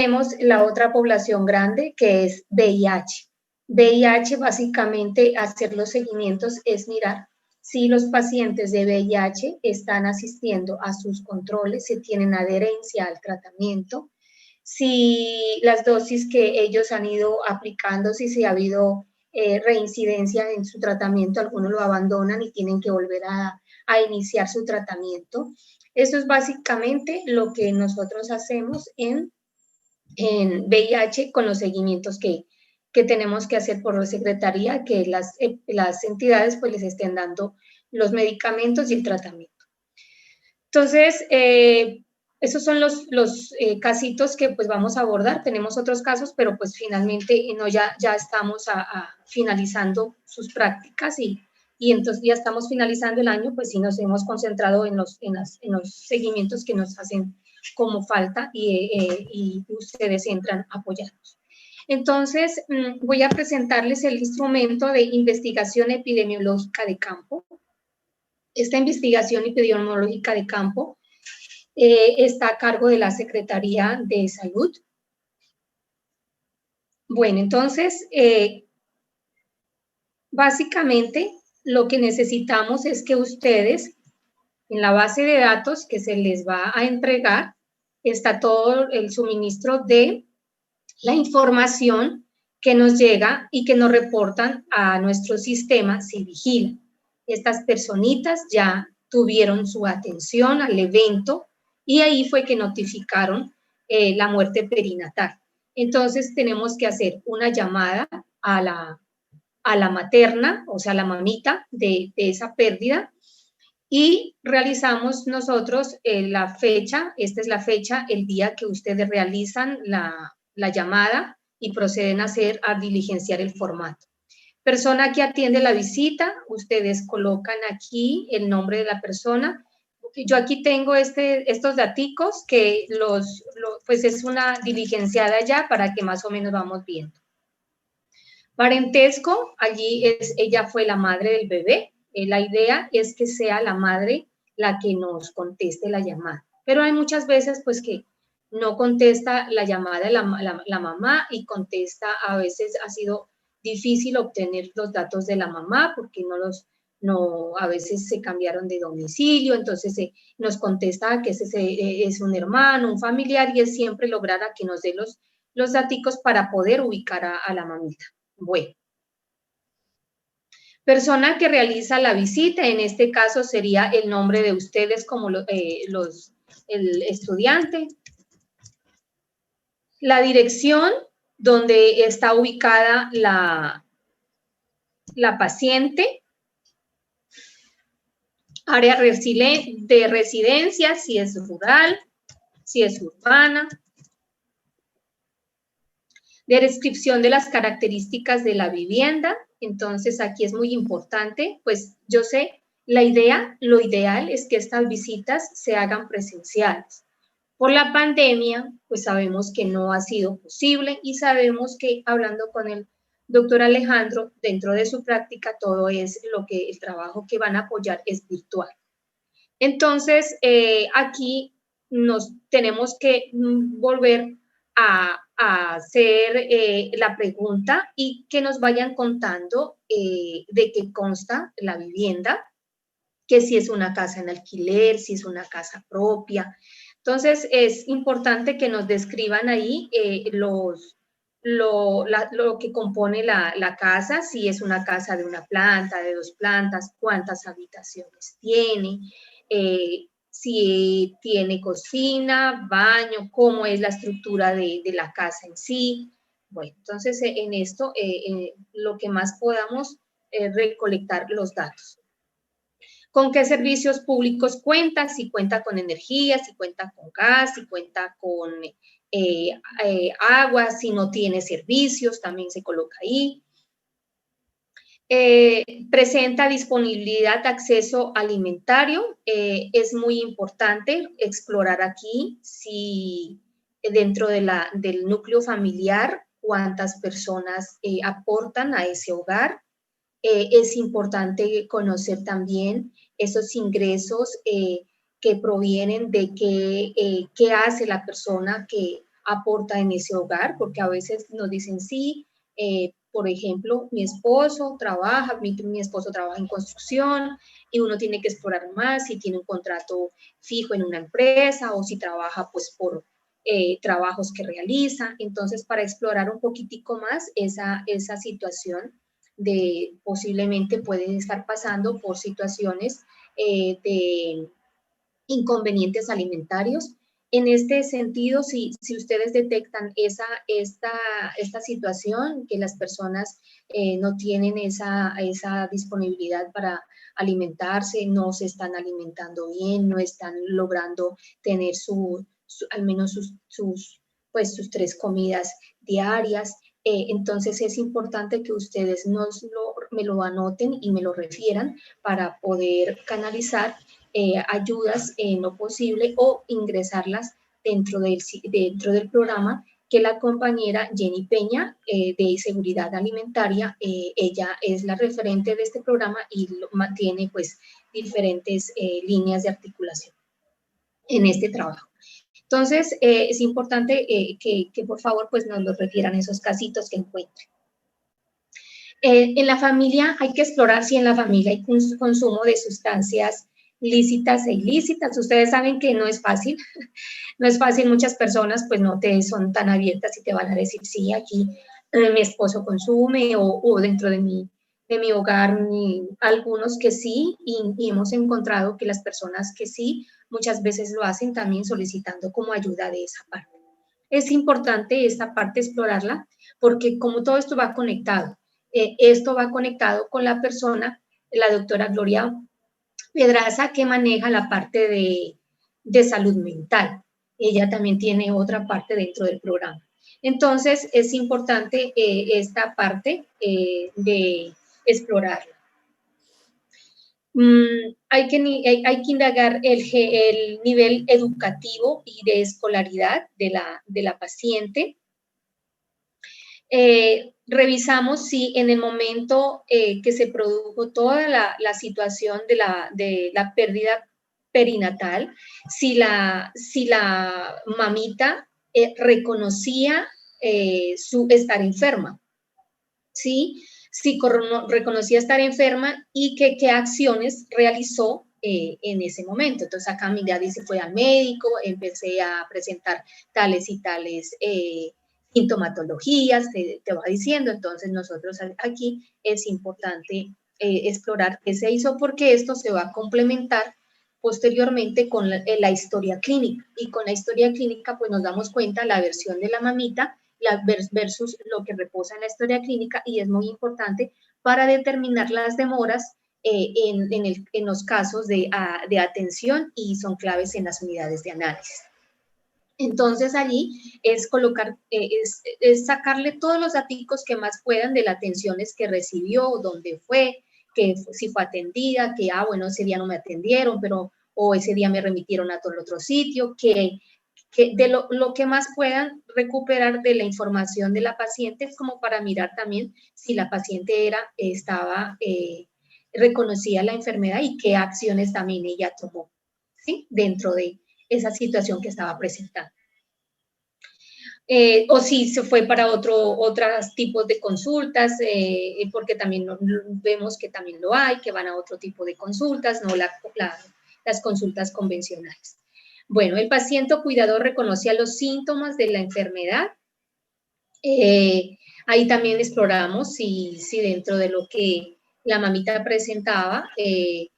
Tenemos la otra población grande que es VIH. VIH, básicamente, hacer los seguimientos es mirar si los pacientes de VIH están asistiendo a sus controles, si tienen adherencia al tratamiento, si las dosis que ellos han ido aplicando, si ha habido reincidencia en su tratamiento, algunos lo abandonan y tienen que volver a iniciar su tratamiento. Eso es básicamente lo que nosotros hacemos en VIH con los seguimientos que tenemos que hacer por la Secretaría, que las entidades pues les estén dando los medicamentos y el tratamiento. Entonces, esos son los casitos que pues vamos a abordar. Tenemos otros casos, pero pues finalmente no, ya estamos finalizando sus prácticas y entonces ya estamos finalizando el año, pues sí nos hemos concentrado en los seguimientos que nos hacen como falta y ustedes entran a apoyarnos. Entonces, voy a presentarles el instrumento de investigación epidemiológica de campo. Esta investigación epidemiológica de campo está a cargo de la Secretaría de Salud. Bueno, entonces, básicamente, lo que necesitamos es que ustedes, en la base de datos que se les va a entregar, está todo el suministro de la información que nos llega y que nos reportan a nuestro sistema Civigila. Estas personitas ya tuvieron su atención al evento y ahí fue que notificaron la muerte perinatal. Entonces tenemos que hacer una llamada a la materna, o sea, a la mamita de esa pérdida, y realizamos nosotros la fecha, esta es la fecha, el día que ustedes realizan la llamada y proceden a diligenciar el formato. Persona que atiende la visita, ustedes colocan aquí el nombre de la persona. Yo aquí tengo estos daticos que pues es una diligenciada ya para que más o menos vamos viendo. Parentesco, allí ella fue la madre del bebé. La idea es que sea la madre la que nos conteste la llamada. Pero hay muchas veces pues que no contesta la llamada la mamá y contesta, a veces ha sido difícil obtener los datos de la mamá porque a veces se cambiaron de domicilio, entonces nos contesta que ese es un hermano, un familiar, y es siempre lograr a que nos dé los daticos para poder ubicar a la mamita. Bueno. Persona que realiza la visita, en este caso sería el nombre de ustedes como el estudiante. La dirección donde está ubicada la paciente. Área de residencia, si es rural, si es urbana. Descripción de las características de la vivienda. Entonces, aquí es muy importante, pues yo sé, lo ideal es que estas visitas se hagan presenciales. Por la pandemia, pues sabemos que no ha sido posible y sabemos que hablando con el doctor Alejandro, dentro de su práctica, todo el trabajo que van a apoyar es virtual. Entonces, aquí nos tenemos que volver a hacer la pregunta y que nos vayan contando de qué consta la vivienda, que si es una casa en alquiler, si es una casa propia. Entonces, es importante que nos describan ahí lo que compone la casa, si es una casa de una planta, de 2 plantas, cuántas habitaciones tiene, si tiene cocina, baño, cómo es la estructura de la casa en sí. Bueno, entonces en esto lo que más podamos recolectar los datos. ¿Con qué servicios públicos cuenta? Si cuenta con energía, si cuenta con gas, si cuenta con agua, si no tiene servicios, también se coloca ahí. Presenta disponibilidad de acceso alimentario. Es muy importante explorar aquí si dentro del núcleo familiar cuántas personas aportan a ese hogar. Es importante conocer también esos ingresos que provienen de qué hace la persona que aporta en ese hogar, porque a veces nos dicen sí, por ejemplo, mi esposo trabaja en construcción y uno tiene que explorar más si tiene un contrato fijo en una empresa o si trabaja pues por trabajos que realiza. Entonces, para explorar un poquitico más esa situación de posiblemente pueden estar pasando por situaciones de inconvenientes alimentarios. En este sentido, si ustedes detectan esta situación, que las personas no tienen esa disponibilidad para alimentarse, no se están alimentando bien, no están logrando tener al menos pues, sus 3 comidas diarias, entonces es importante que ustedes me lo anoten y me lo refieran para poder canalizar ayudas en lo posible o ingresarlas dentro del programa que la compañera Jenny Peña de Seguridad Alimentaria, ella es la referente de este programa y mantiene pues diferentes líneas de articulación en este trabajo. Entonces, es importante que por favor pues nos lo refieran esos casitos que encuentren. En la familia hay que explorar si en la familia hay consumo de sustancias lícitas e ilícitas. Ustedes saben que no es fácil, no es fácil, muchas personas pues no te son tan abiertas y te van a decir, sí, aquí mi esposo consume o dentro de mi hogar, algunos que sí, y hemos encontrado que las personas que sí, muchas veces lo hacen también solicitando como ayuda de esa parte. Es importante esta parte explorarla porque como todo esto va conectado, esto va conectado con la persona, la doctora Gloria Pedraza, que maneja la parte de salud mental. Ella también tiene otra parte dentro del programa. Entonces, es importante esta parte de explorarla. Hay que indagar el nivel educativo y de escolaridad de la paciente. Revisamos si en el momento que se produjo toda la situación de la pérdida perinatal, si la mamita reconocía su estar enferma, ¿sí? Si reconocía estar enferma y qué acciones realizó en ese momento. Entonces acá mi daddy se fue al médico, empecé a presentar tales y tales sintomatologías, te va diciendo. Entonces nosotros aquí es importante explorar qué se hizo porque esto se va a complementar posteriormente con la historia clínica, y con la historia clínica pues nos damos cuenta la versión de la mamita versus lo que reposa en la historia clínica, y es muy importante para determinar las demoras en los casos de atención, y son claves en las unidades de análisis. Entonces allí es colocar, es sacarle todos los datos que más puedan de las atenciones que recibió, dónde fue, que si fue atendida, que bueno, ese día no me atendieron, pero o ese día me remitieron a todo el otro sitio, que de lo que más puedan recuperar de la información de la paciente, es como para mirar también si la paciente reconocía la enfermedad y qué acciones también ella tomó, ¿sí? Dentro de esa situación que estaba presentando. O si se fue para otros tipos de consultas, porque también vemos que también lo hay, que van a otro tipo de consultas, no las consultas convencionales. Bueno, el paciente o cuidador reconocía los síntomas de la enfermedad. Ahí también exploramos si dentro de lo que la mamita presentaba se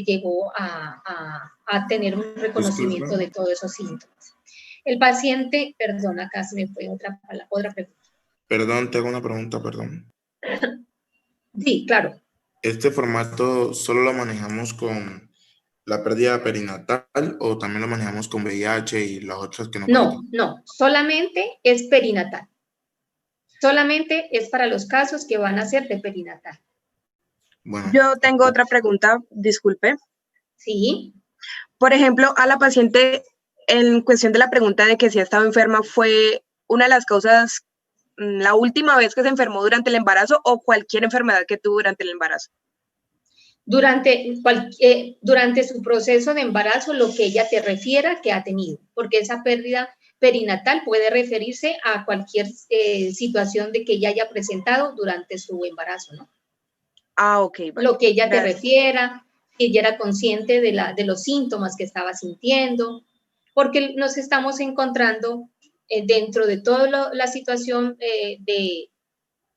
llegó a tener un reconocimiento de todos esos síntomas. El paciente, perdón, acá se me fue otra pregunta. Perdón, te hago una pregunta, perdón. Sí, claro. ¿Este formato solo lo manejamos con la pérdida perinatal o también lo manejamos con VIH y las otras que no? No, solamente es perinatal. Solamente es para los casos que van a ser de perinatal. Bueno. Yo tengo otra pregunta, disculpe. Sí. Por ejemplo, a la paciente, en cuestión de la pregunta de que si ha estado enferma, ¿fue una de las causas la última vez que se enfermó durante el embarazo o cualquier enfermedad que tuvo durante el embarazo? durante su proceso de embarazo, lo que ella te refiera que ha tenido, porque esa pérdida perinatal puede referirse a cualquier situación de que ella haya presentado durante su embarazo, ¿no? Ah, ok, vale. Lo que ella Gracias. te refiera, que ella era consciente de los síntomas que estaba sintiendo, porque nos estamos encontrando dentro de toda la situación de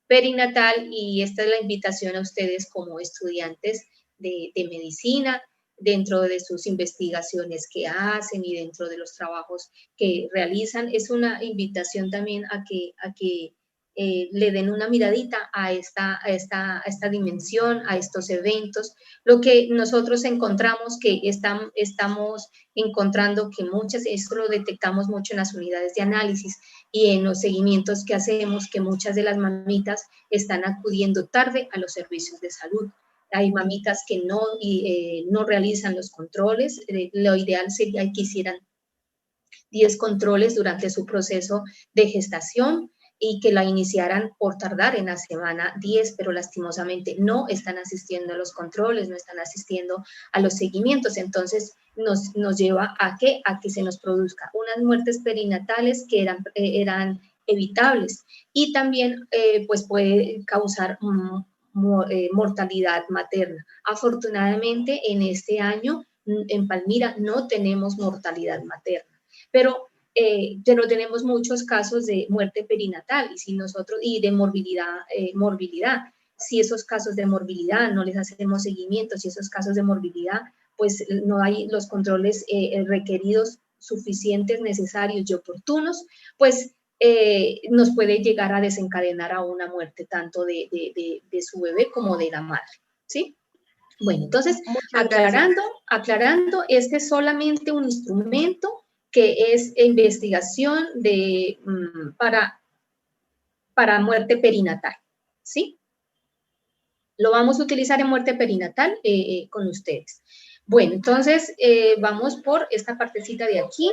perinatal, y esta es la invitación a ustedes como estudiantes de medicina, dentro de sus investigaciones que hacen y dentro de los trabajos que realizan. Es una invitación también a que le den una miradita a esta dimensión, a estos eventos. Lo que nosotros encontramos que estamos encontrando que esto lo detectamos mucho en las unidades de análisis y en los seguimientos que hacemos, que muchas de las mamitas están acudiendo tarde a los servicios de salud. Hay mamitas que no realizan los controles. Lo ideal sería que hicieran 10 controles durante su proceso de gestación y que la iniciaran por tardar en la semana 10, pero lastimosamente no están asistiendo a los controles, no están asistiendo a los seguimientos. Entonces nos lleva a que se nos produzca unas muertes perinatales que eran evitables, y también pues puede causar mortalidad materna. Afortunadamente en este año en Palmira no tenemos mortalidad materna, pero tenemos muchos casos de muerte perinatal y de morbilidad. Si esos casos de morbilidad no les hacemos seguimiento, si esos casos de morbilidad pues no hay los controles requeridos, suficientes, necesarios y oportunos, pues nos puede llegar a desencadenar a una muerte tanto de su bebé como de la madre, ¿sí? Bueno, entonces, aclarando, este es solamente un instrumento que es investigación para muerte perinatal, ¿sí? Lo vamos a utilizar en muerte perinatal con ustedes. Bueno, entonces vamos por esta partecita de aquí.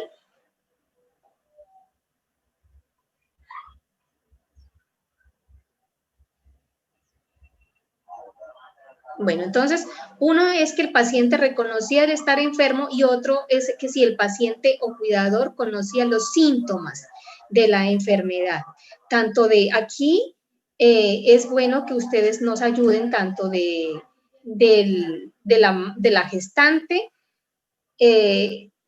Bueno, entonces, uno es que el paciente reconocía el estar enfermo y otro es que si el paciente o cuidador conocía los síntomas de la enfermedad. Tanto de aquí, es bueno que ustedes nos ayuden tanto de la gestante,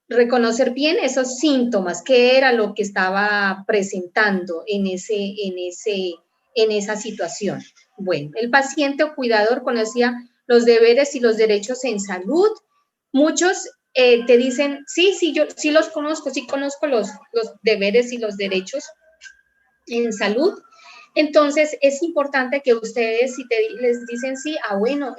reconocer bien esos síntomas, qué era lo que estaba presentando en esa situación. Bueno, el paciente o cuidador conocía los deberes y los derechos en salud. Muchos te dicen, sí, yo sí los conozco, sí conozco los deberes y los derechos en salud. Entonces, es importante que ustedes, si les dicen sí, bueno,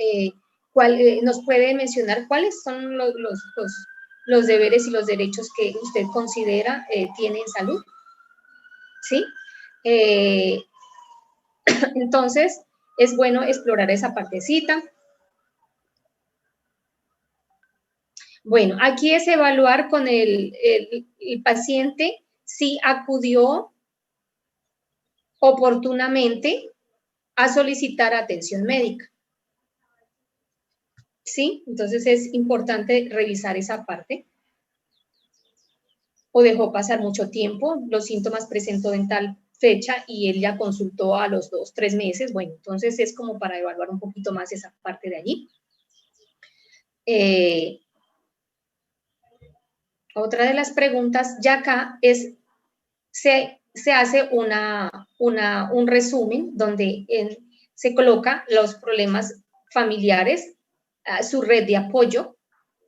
nos puede mencionar cuáles son los deberes y los derechos que usted considera tiene en salud, ¿sí? Entonces, es bueno explorar esa partecita. Bueno, aquí es evaluar con el paciente si acudió oportunamente a solicitar atención médica, ¿sí? Entonces, es importante revisar esa parte. O dejó pasar mucho tiempo, los síntomas presentó en tal fecha y él ya consultó a los 2, 3 meses. Bueno, entonces es como para evaluar un poquito más esa parte de allí. Otra de las preguntas ya acá es, se hace un resumen donde se coloca los problemas familiares, su red de apoyo,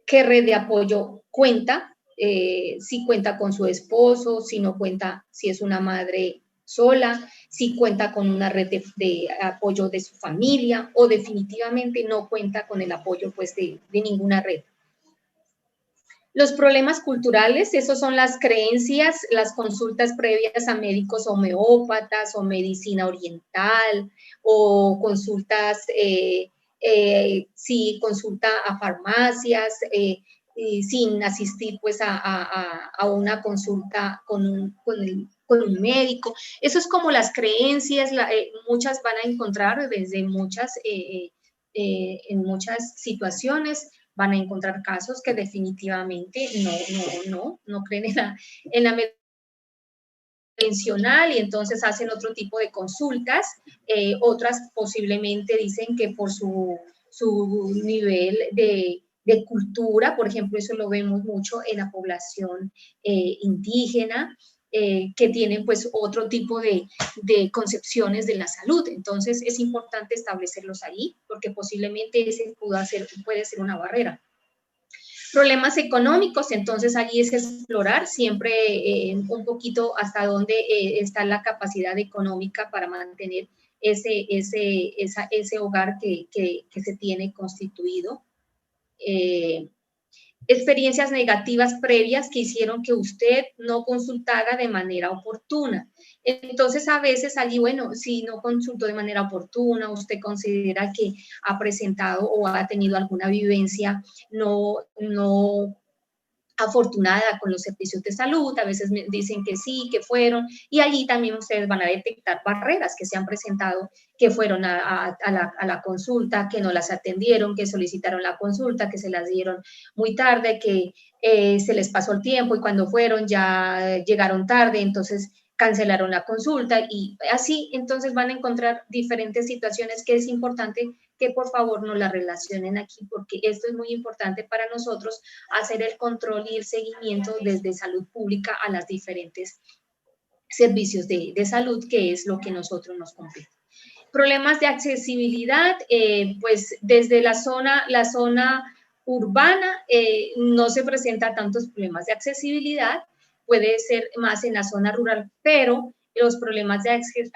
qué red de apoyo cuenta, si cuenta con su esposo, si no cuenta, si es una madre sola, si cuenta con una red de apoyo de su familia o definitivamente no cuenta con el apoyo pues de ninguna red. Los problemas culturales, esos son las creencias, las consultas previas a médicos homeópatas o medicina oriental o consultas, si consulta a farmacias, sin asistir pues a una consulta con un médico. Eso es como las creencias, muchas van a encontrar desde muchas en muchas situaciones van a encontrar casos que definitivamente no creen en la convencional y entonces hacen otro tipo de consultas. Otras posiblemente dicen que por su nivel de cultura, por ejemplo, eso lo vemos mucho en la población indígena, que tienen pues otro tipo de concepciones de la salud. Entonces es importante establecerlos ahí, porque posiblemente ese puede ser una barrera. Problemas económicos, entonces allí es explorar siempre un poquito hasta dónde está la capacidad económica para mantener ese hogar que se tiene constituido. Experiencias negativas previas que hicieron que usted no consultara de manera oportuna. Entonces, a veces allí, bueno, si no consultó de manera oportuna, usted considera que ha presentado o ha tenido alguna vivencia no afortunada con los servicios de salud, a veces me dicen que sí, que fueron, y allí también ustedes van a detectar barreras que se han presentado, que fueron a la consulta, que no las atendieron, que solicitaron la consulta, que se las dieron muy tarde, que se les pasó el tiempo y cuando fueron ya llegaron tarde, entonces cancelaron la consulta y así, entonces van a encontrar diferentes situaciones que es importante que por favor no la relacionen aquí, porque esto es muy importante para nosotros, hacer el control y el seguimiento desde salud pública a los diferentes servicios de salud, que es lo que nosotros nos compete. Problemas de accesibilidad, pues desde la zona urbana no se presenta tantos problemas de accesibilidad, puede ser más en la zona rural, pero los problemas de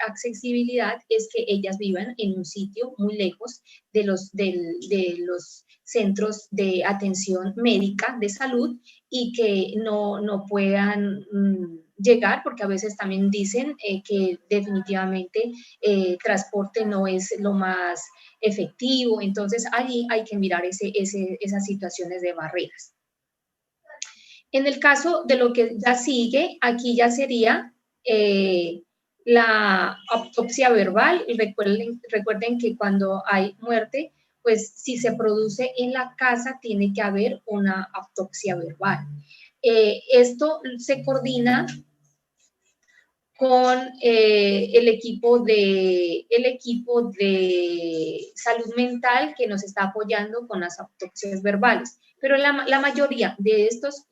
accesibilidad es que ellas vivan en un sitio muy lejos de los centros de atención médica de salud y que no puedan llegar, porque a veces también dicen que definitivamente transporte no es lo más efectivo, entonces allí hay que mirar esas situaciones de barreras. En el caso de lo que ya sigue, aquí ya sería la autopsia verbal. Recuerden que cuando hay muerte, pues si se produce en la casa, tiene que haber una autopsia verbal. Esto se coordina con el equipo de salud mental que nos está apoyando con las autopsias verbales. Pero la mayoría de estos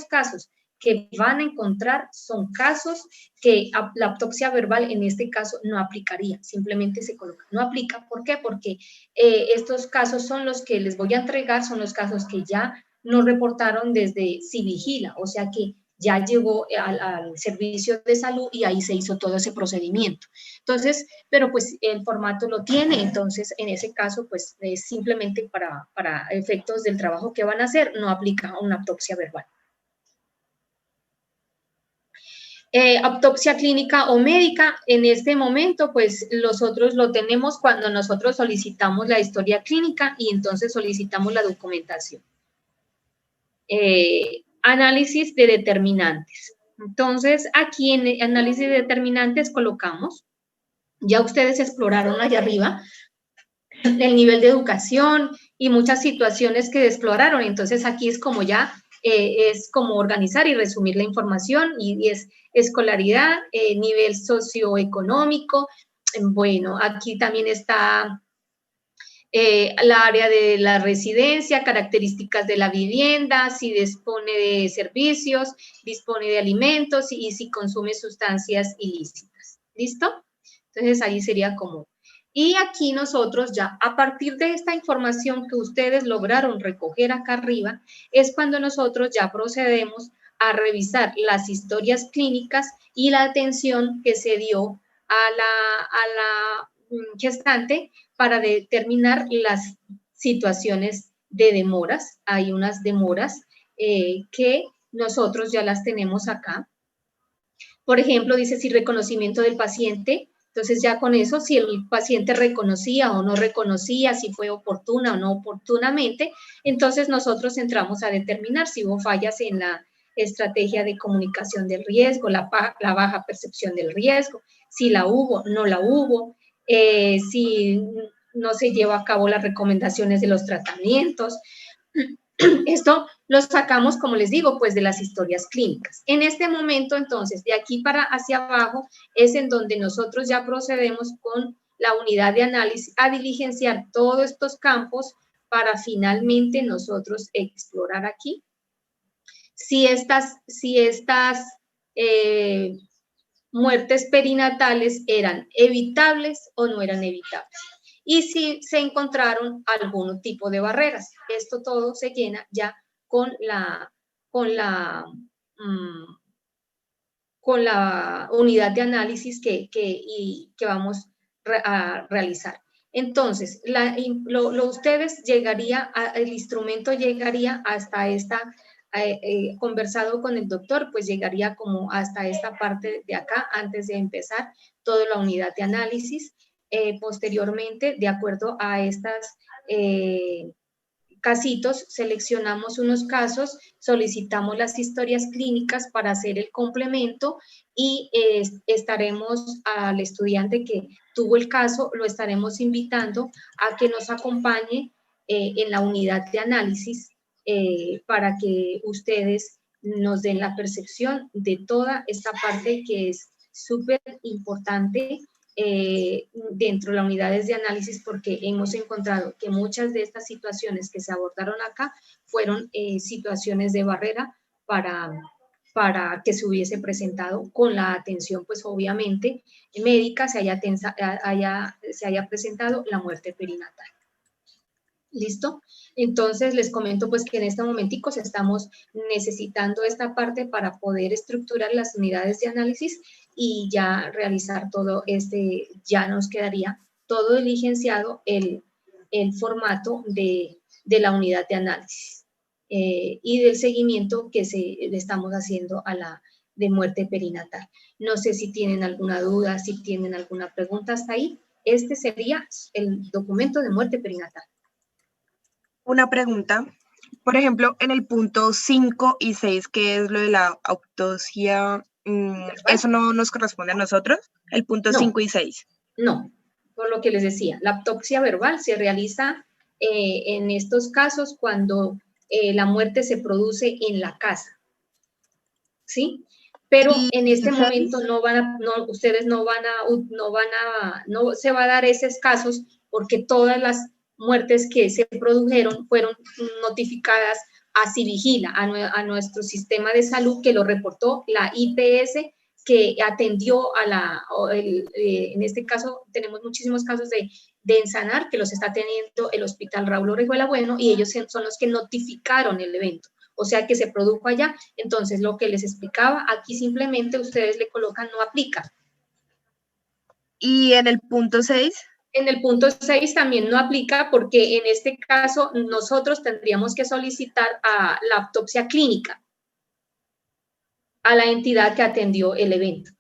casos que van a encontrar son casos que la autopsia verbal en este caso no aplicaría, simplemente se coloca, no aplica. ¿Por qué? Porque estos casos son los que les voy a entregar, son los casos que ya nos reportaron desde Civigila, o sea que ya llegó al servicio de salud y ahí se hizo todo ese procedimiento. Entonces, pero pues el formato lo tiene, entonces en ese caso pues es simplemente para efectos del trabajo que van a hacer, no aplica una autopsia verbal. Autopsia clínica o médica, en este momento pues nosotros lo tenemos cuando nosotros solicitamos la historia clínica y entonces solicitamos la documentación. Análisis de determinantes. Entonces, aquí en el análisis de determinantes colocamos, ya ustedes exploraron allá arriba, el nivel de educación y muchas situaciones que exploraron. Entonces, aquí es como ya, es como organizar y resumir la información y es escolaridad, nivel socioeconómico. Bueno, aquí también está la área de la residencia, características de la vivienda, si dispone de servicios, dispone de alimentos y si consume sustancias ilícitas. ¿Listo? Entonces ahí sería como. Y aquí nosotros ya, a partir de esta información que ustedes lograron recoger acá arriba, es cuando nosotros ya procedemos a revisar las historias clínicas y la atención que se dio a la gestante para determinar las situaciones de demoras. Hay unas demoras que nosotros ya las tenemos acá. Por ejemplo, dice si reconocimiento del paciente. Entonces ya con eso, si el paciente reconocía o no reconocía, si fue oportuna o no oportunamente, entonces nosotros entramos a determinar si hubo fallas en la estrategia de comunicación del riesgo, la baja percepción del riesgo, si la hubo, no la hubo, si no se lleva a cabo las recomendaciones de los tratamientos. Esto lo sacamos, como les digo, pues de las historias clínicas. En este momento, entonces, de aquí para hacia abajo, es en donde nosotros ya procedemos con la unidad de análisis a diligenciar todos estos campos para finalmente nosotros explorar aquí si estas muertes perinatales eran evitables o no eran evitables. Y si se encontraron algún tipo de barreras. Esto todo se llena ya con la unidad de análisis que vamos a realizar. Entonces, ustedes el instrumento llegaría hasta esta, conversado con el doctor, pues llegaría como hasta esta parte de acá, antes de empezar toda la unidad de análisis. Posteriormente, de acuerdo a estas casitos, seleccionamos unos casos, solicitamos las historias clínicas para hacer el complemento y estaremos al estudiante que tuvo el caso, lo estaremos invitando a que nos acompañe en la unidad de análisis para que ustedes nos den la percepción de toda esta parte que es súper importante dentro de las unidades de análisis, porque hemos encontrado que muchas de estas situaciones que se abordaron acá fueron situaciones de barrera para que se hubiese presentado con la atención, pues obviamente médica, se haya presentado la muerte perinatal. ¿Listo? Entonces les comento pues que en este momentico estamos necesitando esta parte para poder estructurar las unidades de análisis y ya realizar todo ya nos quedaría todo diligenciado el formato de la unidad de análisis y del seguimiento que le estamos haciendo a la de muerte perinatal. No sé si tienen alguna duda, si tienen alguna pregunta hasta ahí. Este sería el documento de muerte perinatal. Una pregunta. Por ejemplo, en el punto 5 y 6, que es lo de la autopsia, ¿eso no nos corresponde a nosotros? El punto 5 y 6. No, por lo que les decía, la autopsia verbal se realiza en estos casos cuando la muerte se produce en la casa, ¿sí? Pero en este momento ustedes no se va a dar esos casos porque todas las muertes que se produjeron fueron notificadas a Civigila, a nuestro sistema de salud que lo reportó la IPS, que atendió en este caso tenemos muchísimos casos de Ensanar, que los está teniendo el Hospital Raúl Orejuela Bueno, y ellos son los que notificaron el evento, o sea que se produjo allá. Entonces lo que les explicaba, aquí simplemente ustedes le colocan no aplica. ¿Y en el punto 6? En el punto 6 también no aplica porque en este caso nosotros tendríamos que solicitar a la autopsia clínica a la entidad que atendió el evento.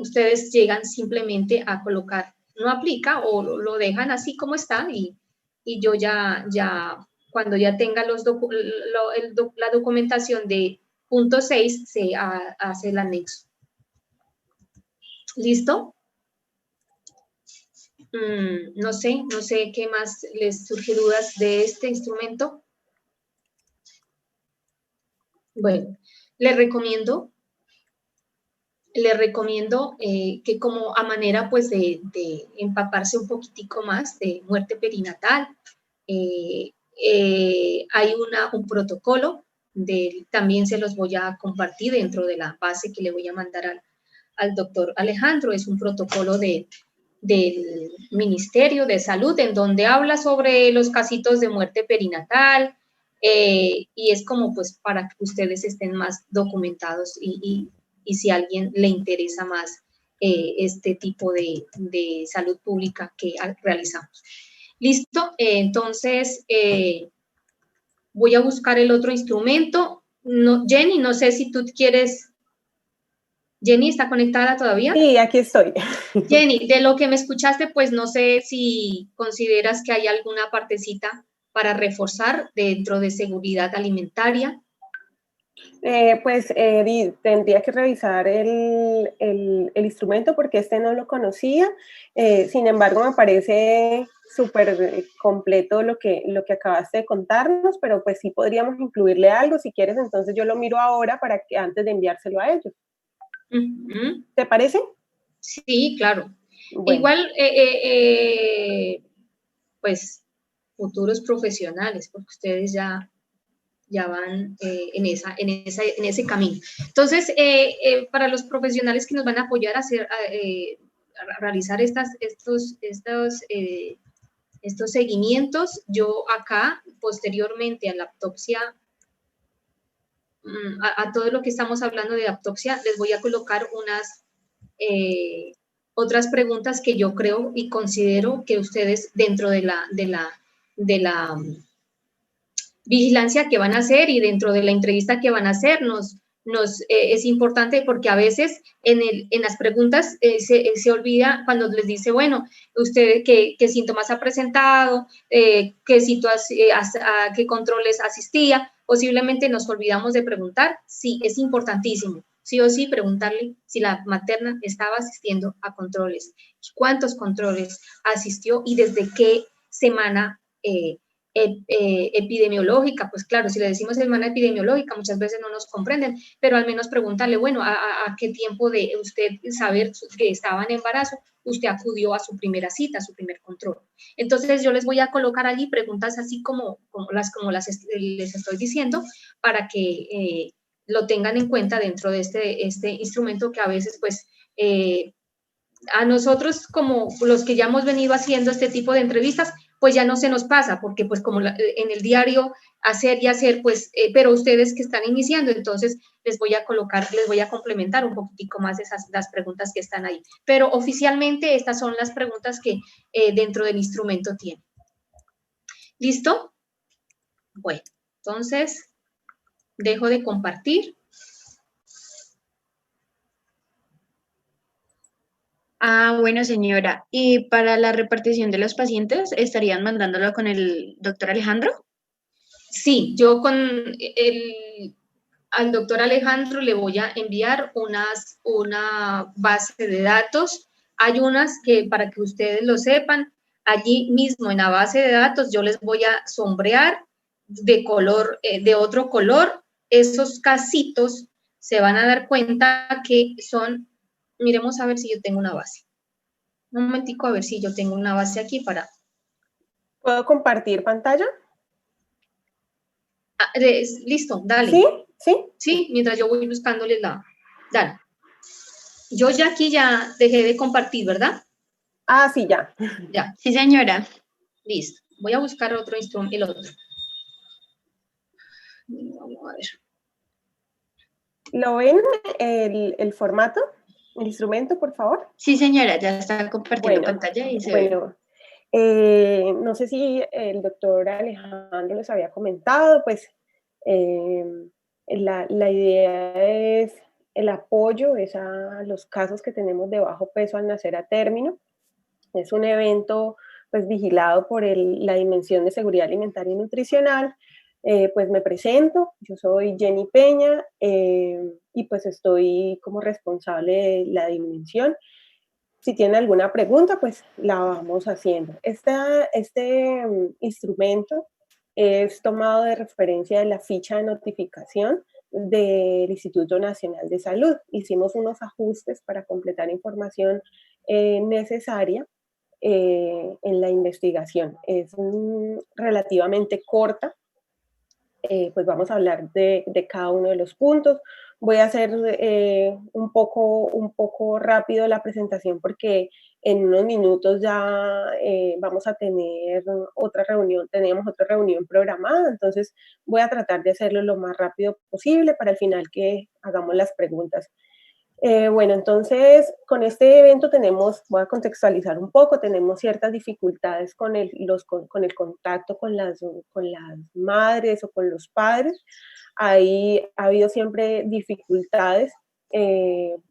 Ustedes llegan simplemente a colocar no aplica o lo dejan así como está y yo ya cuando ya tenga la documentación de punto 6 se hace el anexo. ¿Listo? No sé qué más les surge dudas de este instrumento. Bueno, les recomiendo que como a manera pues de empaparse un poquitico más de muerte perinatal, hay un protocolo, también se los voy a compartir dentro de la base que le voy a mandar al doctor Alejandro. Es un protocolo del Ministerio de Salud en donde habla sobre los casitos de muerte perinatal y es como pues para que ustedes estén más documentados y si a alguien le interesa más este tipo de salud pública que realizamos. ¿Listo? Entonces, voy a buscar el otro instrumento. Jenny, no sé si tú quieres... Jenny, ¿está conectada todavía? Sí, aquí estoy. Jenny, de lo que me escuchaste, pues no sé si consideras que hay alguna partecita para reforzar dentro de seguridad alimentaria. Tendría que revisar el instrumento porque este no lo conocía. Sin embargo, me parece súper completo lo que acabaste de contarnos, pero pues sí podríamos incluirle algo. Si quieres, entonces yo lo miro ahora para que antes de enviárselo a ellos. ¿Te parece? Sí, claro. Bueno. Igual, pues, futuros profesionales, porque ustedes ya van en ese camino. Entonces, para los profesionales que nos van a apoyar a realizar estos seguimientos, yo acá, posteriormente a la autopsia, a todo lo que estamos hablando de autopsia, les voy a colocar unas otras preguntas que yo creo y considero que ustedes dentro de la vigilancia que van a hacer y dentro de la entrevista que van a hacer es importante porque a veces en las preguntas se olvida cuando les dice, bueno, usted qué síntomas ha presentado, a qué controles asistía, posiblemente nos olvidamos de preguntar. Sí, es importantísimo, sí o sí, preguntarle si la materna estaba asistiendo a controles, cuántos controles asistió y desde qué semana epidemiológica. Pues claro, si le decimos semana epidemiológica, muchas veces no nos comprenden, pero al menos preguntarle, bueno, ¿a qué tiempo de usted saber que estaba en embarazo, usted acudió a su primera cita, a su primer control? Entonces yo les voy a colocar allí preguntas así como les estoy diciendo, para que lo tengan en cuenta dentro de este instrumento que a veces pues a nosotros como los que ya hemos venido haciendo este tipo de entrevistas, pues ya no se nos pasa, porque pues como en el diario hacer y hacer, pues, pero ustedes que están iniciando, entonces les voy a complementar un poquitico más las preguntas que están ahí. Pero oficialmente estas son las preguntas que dentro del instrumento tiene. ¿Listo? Bueno, entonces dejo de compartir. Bueno, señora, ¿y para la repartición de los pacientes estarían mandándolo con el doctor Alejandro? Sí, yo al doctor Alejandro le voy a enviar una base de datos. Hay unas que, para que ustedes lo sepan, allí mismo en la base de datos yo les voy a sombrear de color, de otro color. Esos casitos se van a dar cuenta que son, miremos a ver si yo tengo una base. Un momentico a ver si yo tengo una base aquí para... ¿Puedo compartir pantalla? Listo, dale. ¿Sí? ¿Sí? Sí, mientras yo voy buscándole dale. Yo ya aquí ya dejé de compartir, ¿verdad? Sí, ya. Ya. Sí, señora. Listo. Voy a buscar otro instrumento, el otro. Vamos a ver. ¿Lo ven el formato? ¿El instrumento, por favor? Sí, señora, ya está compartiendo pantalla y se ve. No sé si el doctor Alejandro les había comentado, pues la idea es el apoyo es a los casos que tenemos de bajo peso al nacer a término. Es un evento pues vigilado por la Dimensión de Seguridad Alimentaria y Nutricional. Pues me presento, yo soy Jenny Peña y pues estoy como responsable de la dimensión. Si tienen alguna pregunta, pues la vamos haciendo. Este instrumento es tomado de referencia de la ficha de notificación del Instituto Nacional de Salud. Hicimos unos ajustes para completar información necesaria en la investigación. Es relativamente corta, pues vamos a hablar de cada uno de los puntos. Voy a hacer un poco rápido la presentación porque en unos minutos ya vamos a tener otra reunión, tenemos otra reunión programada, entonces voy a tratar de hacerlo lo más rápido posible para al final que hagamos las preguntas. Bueno, entonces con este evento voy a contextualizar un poco, tenemos ciertas dificultades con el contacto con las madres o con los padres. Ahí ha habido siempre dificultades.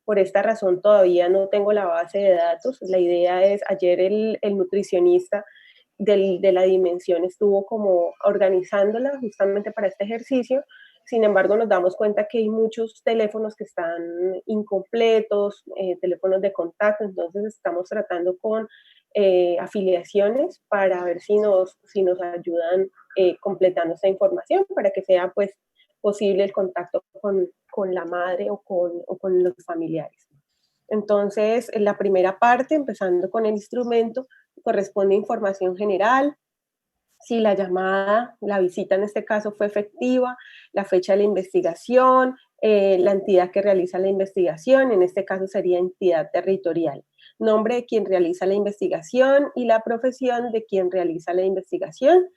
Por esta razón todavía no tengo la base de datos. La idea es, ayer el nutricionista de la dimensión estuvo como organizándola justamente para este ejercicio. Sin embargo, nos damos cuenta que hay muchos teléfonos que están incompletos, teléfonos de contacto, entonces estamos tratando con afiliaciones para ver si nos ayudan completando esta información para que sea pues posible el contacto con la madre o con los familiares. Entonces, en la primera parte, empezando con el instrumento, corresponde información general, si la llamada, la visita en este caso fue efectiva, la fecha de la investigación, la entidad que realiza la investigación, en este caso sería entidad territorial, nombre de quien realiza la investigación y la profesión de quien realiza la investigación.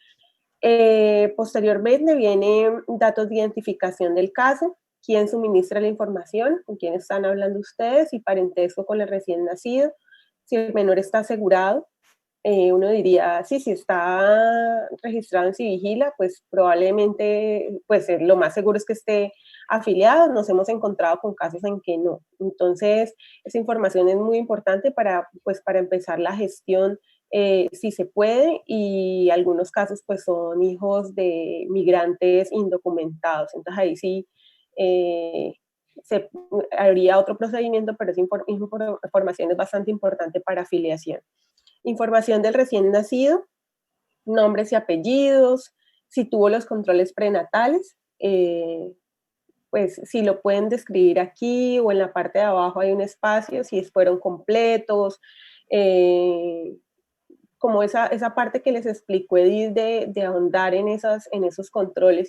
Posteriormente vienen datos de identificación del caso, quién suministra la información, con quién están hablando ustedes y parentesco con el recién nacido, si el menor está asegurado. Uno diría, sí, si está registrado en Civigila, pues probablemente, pues lo más seguro es que esté afiliado. Nos hemos encontrado con casos en que no. Entonces, esa información es muy importante para empezar la gestión, si se puede, y algunos casos pues son hijos de migrantes indocumentados. Entonces, ahí sí se habría otro procedimiento, pero esa información es bastante importante para afiliación. Información del recién nacido, nombres y apellidos, si tuvo los controles prenatales, pues si lo pueden describir aquí o en la parte de abajo hay un espacio, si fueron completos, como esa parte que les explicó Edith de ahondar en esos controles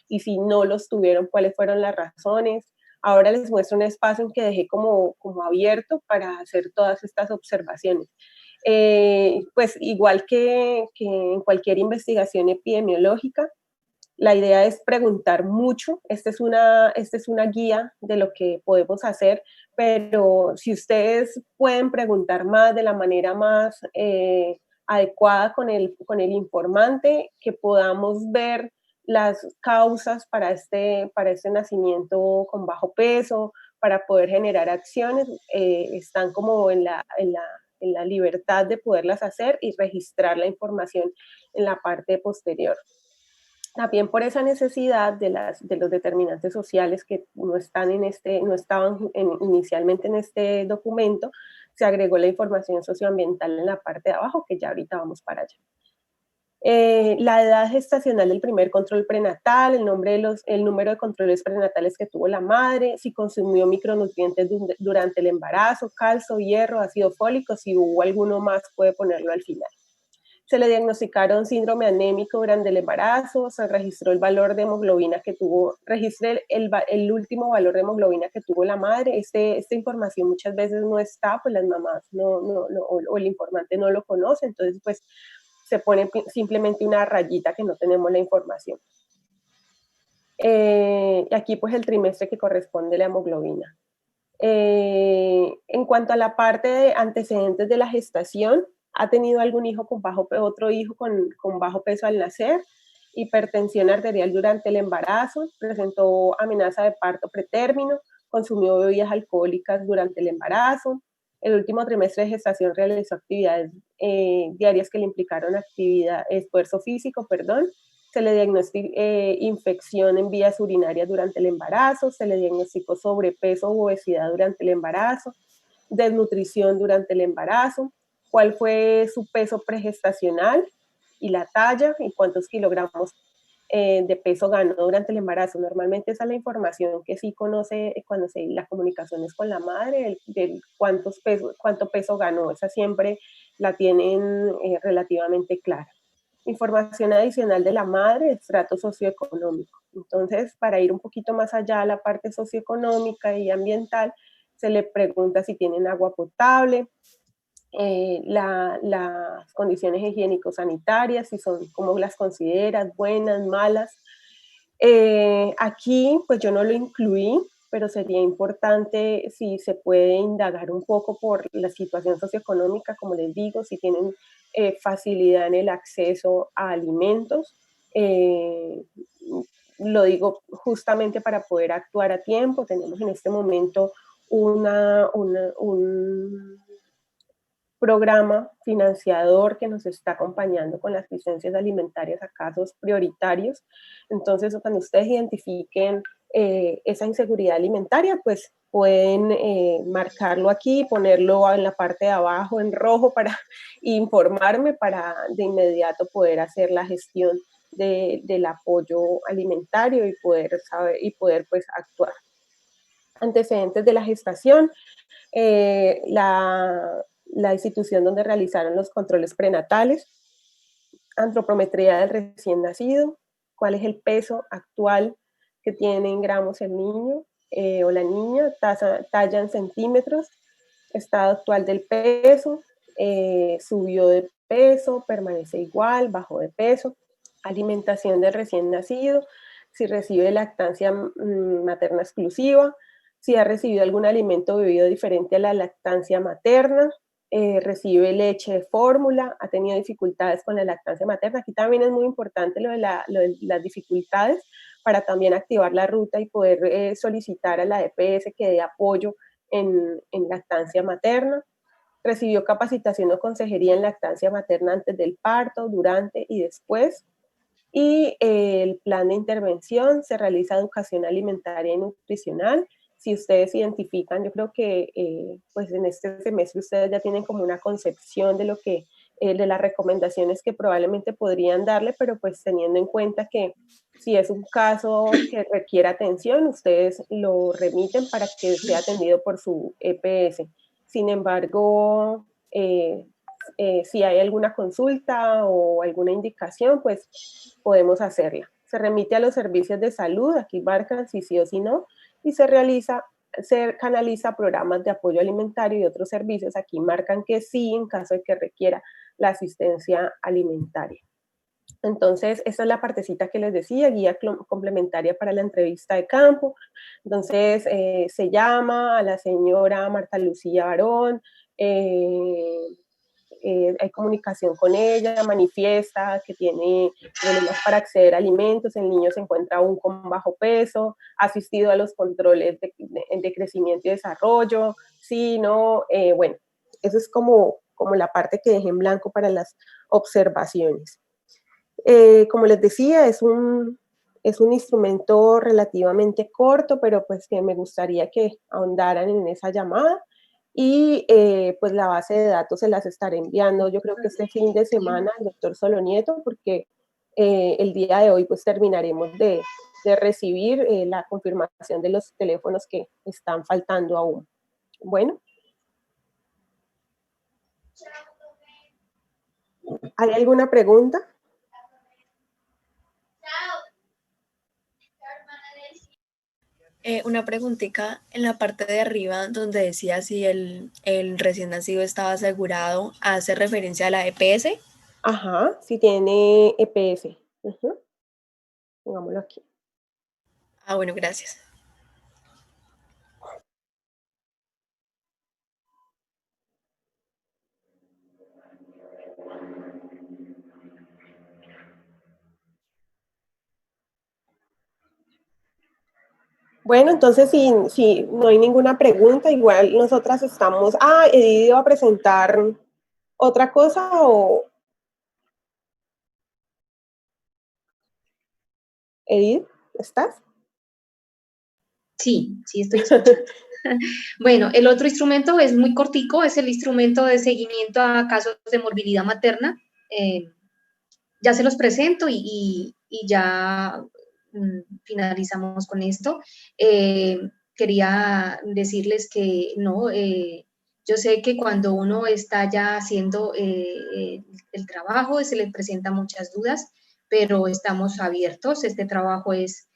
y si no los tuvieron, cuáles fueron las razones. Ahora les muestro un espacio en que dejé como abierto para hacer todas estas observaciones. Pues igual que en cualquier investigación epidemiológica, la idea es preguntar mucho. Esta es una guía de lo que podemos hacer, pero si ustedes pueden preguntar más de la manera más adecuada con el informante, que podamos ver las causas para este nacimiento con bajo peso, para poder generar acciones, están como en la libertad de poderlas hacer y registrar la información en la parte posterior. También por esa necesidad de los determinantes sociales que no estaban inicialmente en este documento, se agregó la información socioambiental en la parte de abajo, que ya ahorita vamos para allá. La edad gestacional del primer control prenatal, el número de controles prenatales que tuvo la madre, si consumió micronutrientes durante el embarazo, calcio, hierro, ácido fólico, si hubo alguno más puede ponerlo al final. Se le diagnosticaron síndrome anémico durante el embarazo, se registró el valor de hemoglobina que tuvo, registré el último valor de hemoglobina que tuvo la madre. Esta información muchas veces no está, pues las mamás o el informante no lo conoce, entonces pues se pone simplemente una rayita que no tenemos la información. Aquí pues el trimestre que corresponde a la hemoglobina. En cuanto a la parte de antecedentes de la gestación, ¿ha tenido algún hijo otro hijo con bajo peso al nacer? Hipertensión arterial durante el embarazo, presentó amenaza de parto pretérmino, consumió bebidas alcohólicas durante el embarazo, el último trimestre de gestación realizó actividades diarias que le implicaron esfuerzo físico, se le diagnosticó infección en vías urinarias durante el embarazo, se le diagnosticó sobrepeso u obesidad durante el embarazo, desnutrición durante el embarazo, cuál fue su peso pregestacional y la talla y cuántos kilogramos de peso ganó durante el embarazo. Normalmente esa es la información que sí conoce cuando la comunicación es con la madre, del cuánto peso ganó. Esa siempre la tienen relativamente clara. Información adicional de la madre, estrato socioeconómico. Entonces, para ir un poquito más allá a la parte socioeconómica y ambiental, se le pregunta si tienen agua potable, las condiciones higiénico-sanitarias, si son, cómo las consideras, buenas, malas. Aquí, pues yo no lo incluí, pero sería importante si se puede indagar un poco por la situación socioeconómica, como les digo, si tienen facilidad en el acceso a alimentos. Lo digo justamente para poder actuar a tiempo. Tenemos en este momento programa financiador que nos está acompañando con las licencias alimentarias a casos prioritarios. Entonces, cuando ustedes identifiquen esa inseguridad alimentaria, pues pueden marcarlo aquí, ponerlo en la parte de abajo en rojo para informarme para de inmediato poder hacer la gestión del apoyo alimentario y poder saber y poder pues actuar. Antecedentes de la gestación, la institución donde realizaron los controles prenatales, antropometría del recién nacido, cuál es el peso actual que tiene en gramos el niño o la niña, talla en centímetros, estado actual del peso, subió de peso, permanece igual, bajó de peso, alimentación del recién nacido, si recibe lactancia materna exclusiva, si ha recibido algún alimento bebido diferente a la lactancia materna, recibe leche de fórmula, ha tenido dificultades con la lactancia materna. Aquí también es muy importante lo de las dificultades para también activar la ruta y poder solicitar a la EPS que dé apoyo en lactancia materna. Recibió capacitación o consejería en lactancia materna antes del parto, durante y después. Y el plan de intervención se realiza educación alimentaria y nutricional. Si ustedes identifican, yo creo que pues en este semestre ustedes ya tienen como una concepción de lo que, de las recomendaciones que probablemente podrían darle, pero pues teniendo en cuenta que si es un caso que requiere atención, ustedes lo remiten para que sea atendido por su EPS. Sin embargo, si hay alguna consulta o alguna indicación, pues podemos hacerla. Se remite a los servicios de salud, aquí marcan si sí o si no, y se canaliza programas de apoyo alimentario y otros servicios, aquí marcan que sí en caso de que requiera la asistencia alimentaria. Entonces, esta es la partecita que les decía, guía complementaria para la entrevista de campo. Entonces, se llama a la señora Marta Lucía Barón, hay comunicación con ella, manifiesta que tiene problemas para acceder a alimentos, el niño se encuentra aún con bajo peso, ha asistido a los controles de crecimiento y desarrollo, sí, no, bueno, eso es como la parte que dejé en blanco para las observaciones. Como les decía, es un instrumento relativamente corto, pero pues que me gustaría que ahondaran en esa llamada. Y pues la base de datos se las estaré enviando, yo creo que este fin de semana, al doctor Solonieto, porque el día de hoy pues terminaremos de recibir la confirmación de los teléfonos que están faltando aún. Bueno. ¿Hay alguna pregunta? Una preguntita en la parte de arriba donde decía si el recién nacido estaba asegurado, ¿hace referencia a la EPS? Ajá, si tiene EPS. Pongámoslo aquí. Ah, bueno, gracias. Bueno, entonces si no hay ninguna pregunta, igual nosotras estamos... Ah, Edith iba a presentar otra cosa o... Edith, ¿estás? Sí, sí estoy escuchando. Bueno, el otro instrumento es muy cortico, es el instrumento de seguimiento a casos de morbilidad materna. Ya se los presento y ya finalizamos con esto. Quería decirles que no, yo sé que cuando uno está ya haciendo el trabajo se le presentan muchas dudas, pero estamos abiertos. Este trabajo es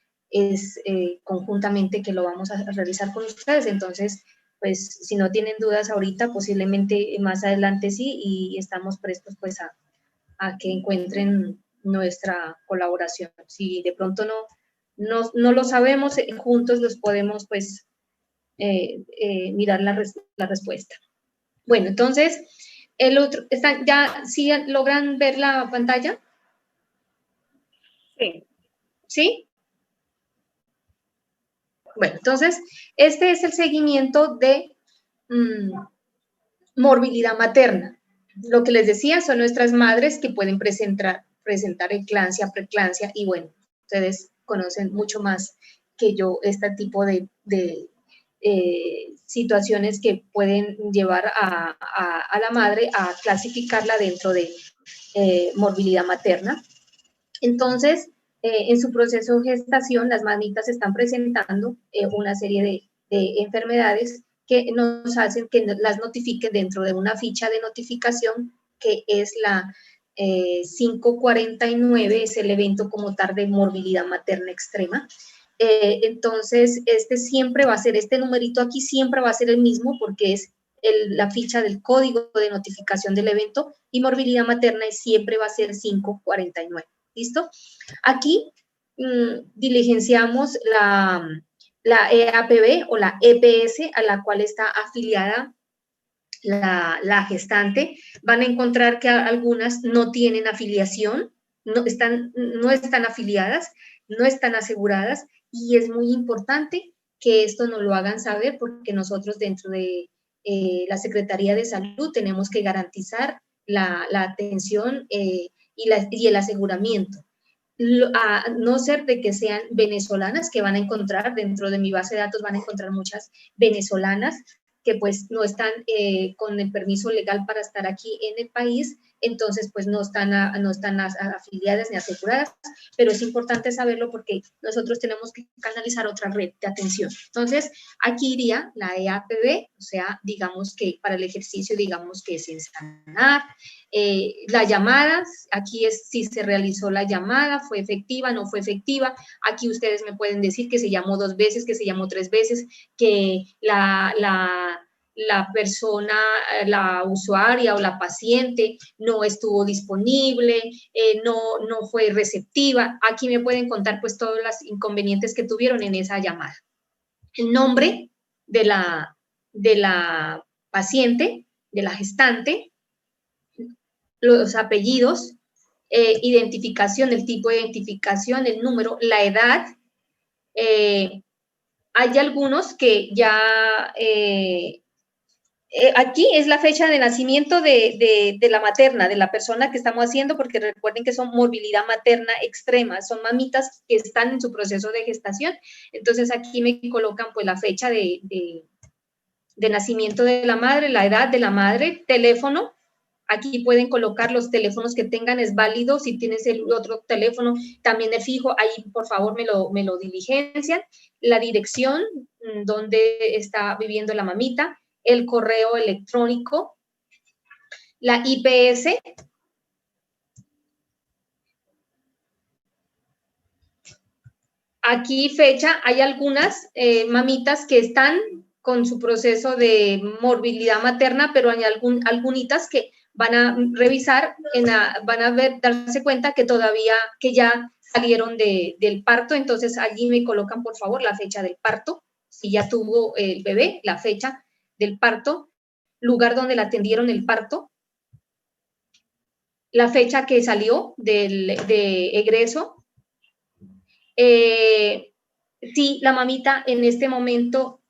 conjuntamente que lo vamos a realizar con ustedes. Entonces, pues si no tienen dudas ahorita, posiblemente más adelante sí, y estamos prestos pues a que encuentren nuestra colaboración. Si de pronto no lo sabemos, juntos los podemos pues mirar la respuesta. Bueno, entonces, el otro, ¿ya sí logran ver la pantalla? Sí. ¿Sí? Bueno, entonces, este es el seguimiento de morbilidad materna. lo que les decía, son nuestras madres que pueden presentar eclampsia, preeclampsia, y bueno, ustedes conocen mucho más que yo este tipo de situaciones que pueden llevar a la madre a clasificarla dentro de morbilidad materna. Entonces, en su proceso de gestación, las mamitas están presentando una serie de enfermedades que nos hacen que las notifiquen dentro de una ficha de notificación que es la 549, es el evento como tal de morbilidad materna extrema. Entonces, este numerito aquí siempre va a ser el mismo porque es la ficha del código de notificación del evento, y morbilidad materna siempre va a ser 549. ¿Listo? Aquí diligenciamos la EAPB o la EPS a la cual está afiliada la gestante. Van a encontrar que algunas no tienen afiliación, no están afiliadas, no están aseguradas, y es muy importante que esto nos lo hagan saber porque nosotros dentro de la Secretaría de Salud tenemos que garantizar la atención y el aseguramiento. A no ser de que sean venezolanas, que van a encontrar dentro de mi base de datos, van a encontrar muchas venezolanas que pues no están con el permiso legal para estar aquí en el país, entonces pues no están afiliadas ni aseguradas, pero es importante saberlo porque nosotros tenemos que canalizar otra red de atención. Entonces, aquí iría la EAPB, o sea, digamos que para el ejercicio, digamos que es insanar, las llamadas, aquí es si se realizó la llamada, fue efectiva, no fue efectiva, aquí ustedes me pueden decir que se llamó 2 veces, que se llamó 3 veces, que la persona, la usuaria o la paciente no estuvo disponible, no fue receptiva. Aquí me pueden contar pues todos los inconvenientes que tuvieron en esa llamada. El nombre de la paciente, de la gestante, los apellidos, identificación, el tipo de identificación, el número, la edad. Hay algunos que ya... aquí es la fecha de nacimiento de la materna, de la persona que estamos haciendo, porque recuerden que son morbilidad materna extrema, son mamitas que están en su proceso de gestación. Entonces aquí me colocan pues la fecha de nacimiento de la madre, la edad de la madre, teléfono. Aquí pueden colocar los teléfonos que tengan, es válido. Si tienes el otro teléfono, también el fijo, ahí por favor me lo diligencian. La dirección donde está viviendo la mamita, el correo electrónico, la IPS, aquí fecha, hay algunas mamitas que están con su proceso de morbilidad materna, pero hay algunitas que van a revisar, van a darse cuenta que todavía, que ya salieron del parto, entonces allí me colocan por favor la fecha del parto, si ya tuvo el bebé, la fecha del parto, lugar donde la atendieron el parto, la fecha que salió de egreso, si la mamita en este momento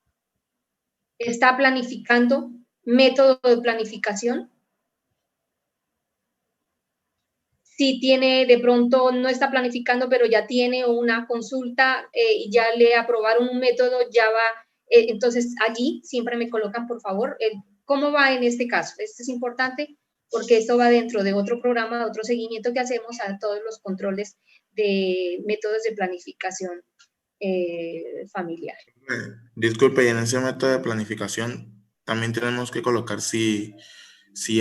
está planificando, método de planificación, si tiene, de pronto no está planificando, pero ya tiene una consulta y ya le aprobaron un método, ya va, entonces allí siempre me colocan, por favor, cómo va en este caso. Esto es importante porque esto va dentro de otro programa, otro seguimiento que hacemos a todos los controles de métodos de planificación familiar. Disculpe, y en ese método de planificación también tenemos que colocar si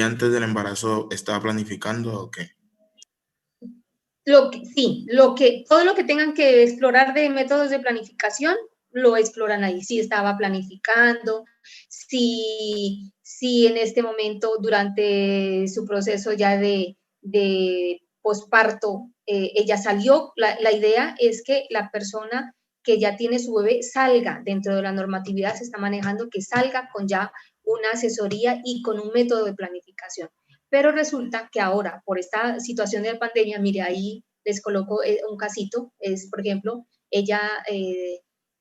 antes del embarazo estaba planificando o qué. Todo lo que tengan que explorar de métodos de planificación, lo exploran ahí. Si estaba planificando, si en este momento, durante su proceso ya de posparto, ella salió. La idea es que la persona que ya tiene su bebé salga dentro de la normatividad, se está manejando que salga con ya una asesoría y con un método de planificación. Pero resulta que ahora, por esta situación de la pandemia, mire, ahí les coloco un casito, es, por ejemplo, ella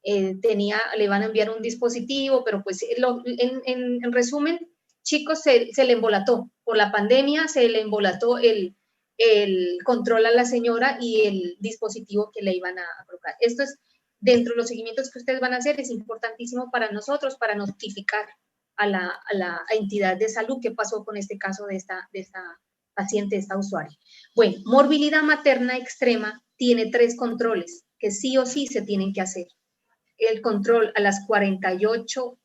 le van a enviar un dispositivo, pero pues en resumen, chicos, se le embolató. por la pandemia se le embolató el control a la señora y el dispositivo que le iban a colocar. Esto es, dentro de los seguimientos que ustedes van a hacer, es importantísimo para nosotros, para notificar a la entidad de salud qué pasó con este caso de esta paciente, de esta usuaria. Bueno, morbilidad materna extrema tiene 3 controles que sí o sí se tienen que hacer. El control a las 48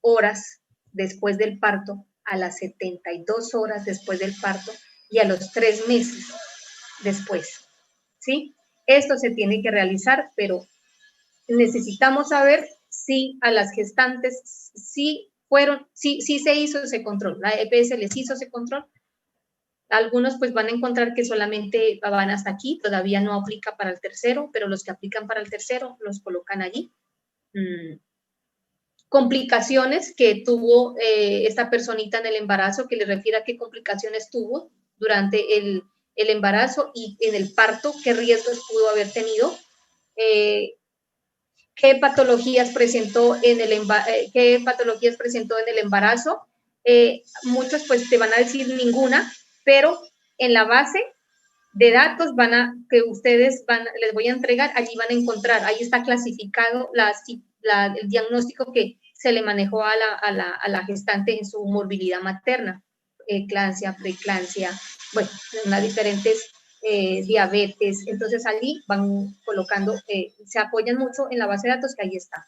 horas después del parto, a las 72 horas después del parto y a los 3 meses después, ¿sí? Esto se tiene que realizar, pero necesitamos saber si a las gestantes sí se hizo ese control, la EPS les hizo ese control. Algunos pues van a encontrar que solamente van hasta aquí, todavía no aplica para el tercero, pero los que aplican para el tercero los colocan allí. Complicaciones que tuvo esta personita en el embarazo, que le refiere a qué complicaciones tuvo durante el embarazo y en el parto, qué riesgos pudo haber tenido, qué patologías presentó en el embarazo. Muchos pues te van a decir ninguna, pero en la base de datos que ustedes les voy a entregar, allí van a encontrar, ahí está clasificado el diagnóstico que se le manejó a la gestante en su morbilidad materna, eclampsia, preeclampsia, bueno, unas diferentes diabetes. Entonces allí van colocando, se apoyan mucho en la base de datos que ahí está.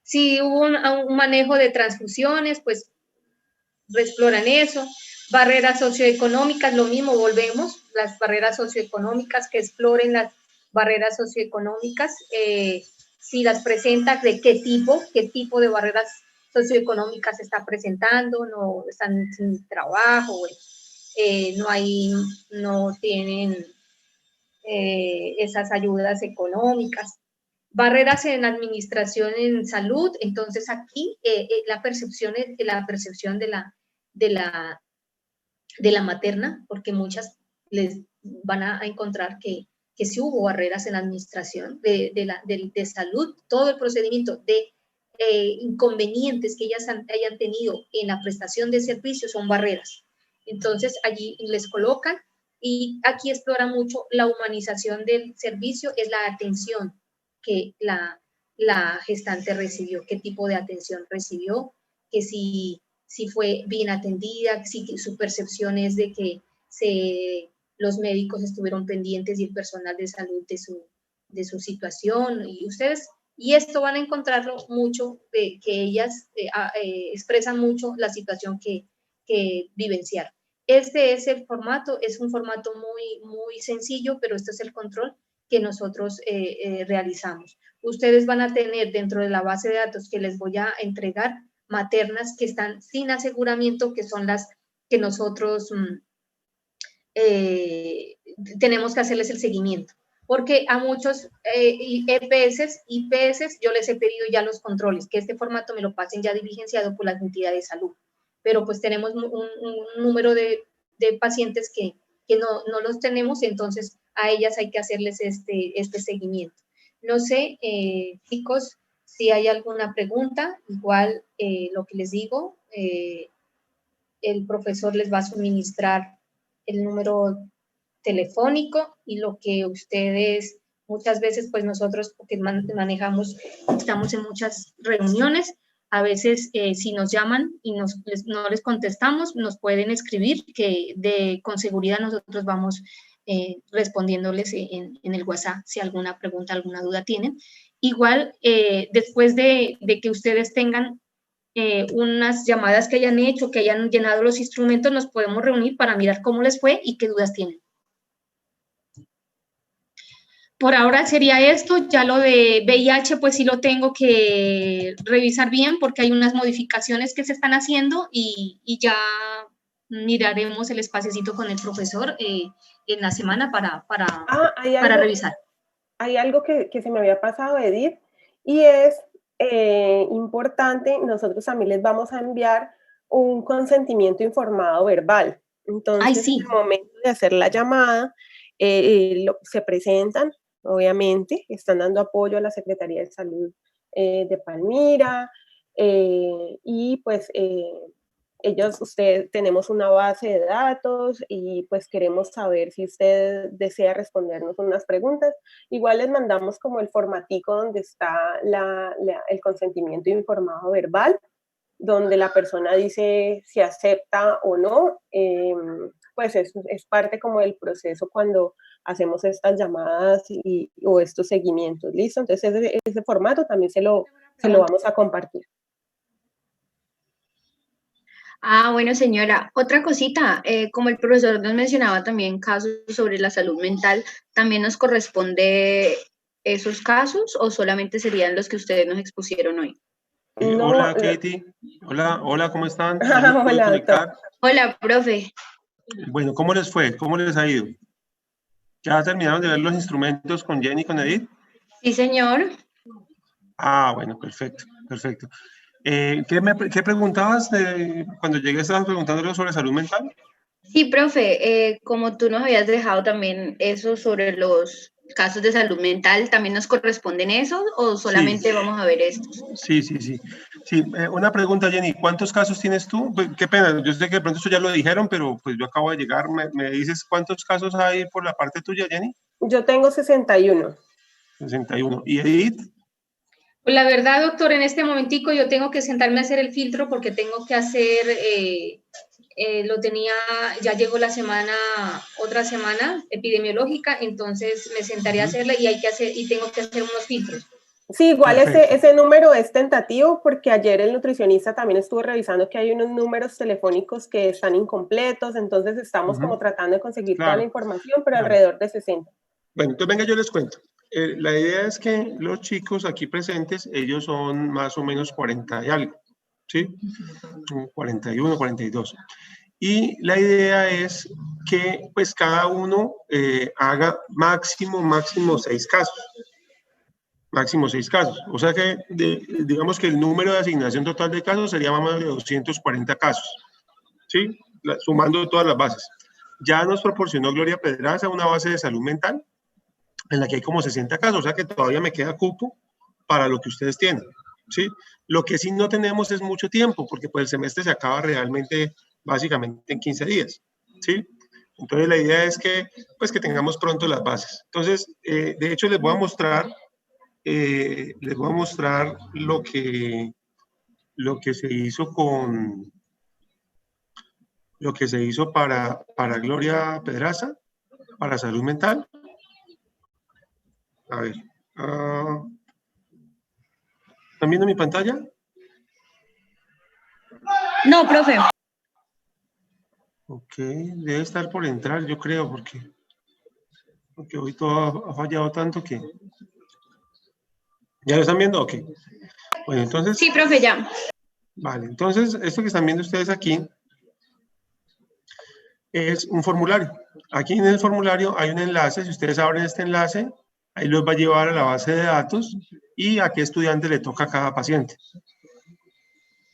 Si hubo un manejo de transfusiones, pues exploran eso. Barreras socioeconómicas, lo mismo, volvemos, las barreras socioeconómicas, que exploren las barreras socioeconómicas, si las presenta, de qué tipo de barreras socioeconómicas está presentando, no están sin trabajo, no tienen esas ayudas económicas. Barreras en administración en salud, entonces aquí la percepción de la materna, porque muchas les van a encontrar que sí hubo barreras en la administración de salud, todo el procedimiento de inconvenientes que ellas hayan tenido en la prestación de servicios son barreras. Entonces allí les colocan y aquí explora mucho la humanización del servicio, es la atención que la gestante recibió, qué tipo de atención recibió, que si fue bien atendida, si su percepción es de que los médicos estuvieron pendientes y el personal de salud de su situación. Y esto van a encontrarlo mucho, que ellas expresan mucho la situación que vivenciaron. Este es el formato, es un formato muy, muy sencillo, pero este es el control que nosotros realizamos. Ustedes van a tener dentro de la base de datos que les voy a entregar maternas que están sin aseguramiento, que son las que nosotros tenemos que hacerles el seguimiento. Porque a muchos IPS yo les he pedido ya los controles, que este formato me lo pasen ya diligenciado por las entidades de salud. Pero pues tenemos un número de pacientes que no los tenemos, entonces a ellas hay que hacerles este seguimiento. No sé, chicos, si hay alguna pregunta, igual lo que les digo, el profesor les va a suministrar el número telefónico y lo que ustedes, muchas veces, pues nosotros, porque manejamos, estamos en muchas reuniones, a veces si nos llaman y no les contestamos, nos pueden escribir, que con seguridad nosotros vamos respondiéndoles en el WhatsApp si alguna pregunta, alguna duda tienen. Igual, después de que ustedes tengan unas llamadas que hayan hecho, que hayan llenado los instrumentos, nos podemos reunir para mirar cómo les fue y qué dudas tienen. Por ahora sería esto, ya lo de VIH pues sí lo tengo que revisar bien porque hay unas modificaciones que se están haciendo y ya miraremos el espaciecito con el profesor en la semana para revisar. Hay algo que se me había pasado, Edith, y es importante, nosotros también les vamos a enviar un consentimiento informado verbal. Entonces, sí. En el momento de hacer la llamada, se presentan, obviamente, están dando apoyo a la Secretaría de Salud de Palmira y pues tenemos una base de datos y pues queremos saber si usted desea respondernos unas preguntas. Igual les mandamos como el formatico donde está el consentimiento informado verbal, donde la persona dice si acepta o no. Pues es parte como del proceso cuando hacemos estas llamadas o estos seguimientos, ¿listo? Entonces ese formato también se lo vamos a compartir. Ah, bueno, señora. Otra cosita, como el profesor nos mencionaba también casos sobre la salud mental, ¿también nos corresponde esos casos o solamente serían los que ustedes nos expusieron hoy? No, hola, Katie. Hola, ¿cómo están? Hola, doctor. Hola, profe. Bueno, ¿cómo les fue? ¿Cómo les ha ido? ¿Ya terminaron de ver los instrumentos con Jenny y con Edith? Sí, señor. Ah, bueno, perfecto. ¿Qué preguntabas? Cuando llegué estabas preguntándole sobre salud mental. Sí, profe, como tú nos habías dejado también eso sobre los casos de salud mental, ¿también nos corresponden esos o solamente vamos a ver estos? Sí. Una pregunta, Jenny, ¿cuántos casos tienes tú? Pues, qué pena, yo sé que de pronto eso ya lo dijeron, pero pues yo acabo de llegar. ¿Me dices cuántos casos hay por la parte tuya, Jenny? Yo tengo 61. 61. ¿Y Edith? Pues la verdad, doctor, en este momentico yo tengo que sentarme a hacer el filtro porque tengo que hacer, ya llegó otra semana epidemiológica, entonces me sentaré a hacerla y tengo que hacer unos filtros. Sí, igual ese número es tentativo porque ayer el nutricionista también estuvo revisando que hay unos números telefónicos que están incompletos, entonces estamos como tratando de conseguir toda la información, pero alrededor de 60. Bueno, entonces venga, yo les cuento. La idea es que los chicos aquí presentes, ellos son más o menos 40 y algo, ¿sí? 41, 42. Y la idea es que pues cada uno haga máximo 6 casos. Máximo 6 casos. O sea que digamos que el número de asignación total de casos sería más de 240 casos, ¿sí? Sumando todas las bases. Ya nos proporcionó Gloria Pedraza una base de salud mental en la que hay como 60 casos, o sea que todavía me queda cupo para lo que ustedes tienen, ¿sí? Lo que sí no tenemos es mucho tiempo, porque pues el semestre se acaba realmente, básicamente en 15 días, ¿sí? Entonces la idea es que, pues que tengamos pronto las bases. Entonces, de hecho les voy a mostrar lo que se hizo para Gloria Pedraza, para salud mental. A ver, ¿están viendo mi pantalla? No, profe. Ok, debe estar por entrar, yo creo, porque hoy todo ha fallado tanto que... ¿Ya lo están viendo? Ok. Bueno, entonces... Sí, profe, ya. Vale, entonces, esto que están viendo ustedes aquí es un formulario. Aquí en el formulario hay un enlace, si ustedes abren este enlace, ahí los va a llevar a la base de datos y a qué estudiante le toca a cada paciente.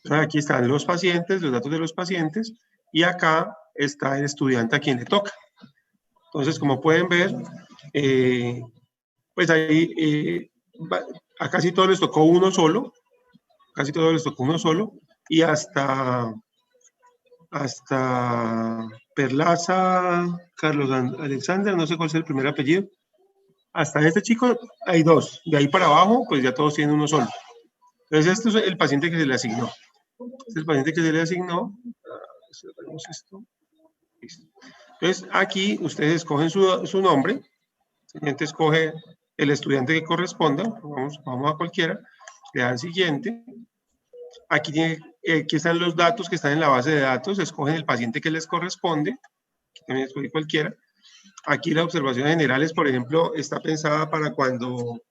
Entonces, aquí están los pacientes, los datos de los pacientes, y acá está el estudiante a quien le toca. Entonces, como pueden ver, pues ahí a casi todos les tocó uno solo, y hasta Perlaza, Carlos Alexander, no sé cuál es el primer apellido. Hasta este chico hay 2. De ahí para abajo, pues ya todos tienen uno solo. Entonces, este es el paciente que se le asignó. Entonces, aquí ustedes escogen su nombre. El siguiente escoge el estudiante que corresponda. Vamos a cualquiera. Le dan siguiente. Aquí están los datos que están en la base de datos. Escogen el paciente que les corresponde. Aquí también escogen cualquiera. Aquí las observaciones generales, por ejemplo, está pensada para cuando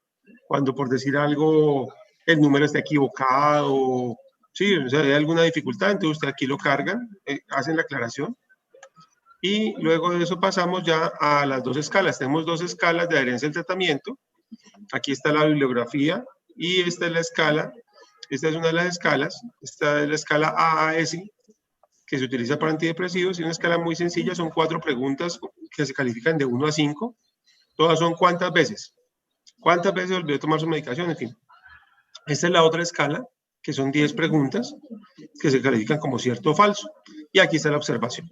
por decir algo, el número está equivocado, sí, o sea, hay alguna dificultad, entonces usted aquí lo cargan, hacen la aclaración. Y luego de eso pasamos ya a las 2 escalas. Tenemos 2 escalas de adherencia al tratamiento. Aquí está la bibliografía y esta es la escala. Esta es una de las escalas. Esta es la escala AAS, que se utiliza para antidepresivos. Y una escala muy sencilla, son 4 preguntas que se califican de 1 a 5. Todas son ¿cuántas veces? ¿Cuántas veces olvidó tomar su medicación? En fin. Esta es la otra escala. que son 10 preguntas que se califican como cierto o falso. Y aquí está la observación.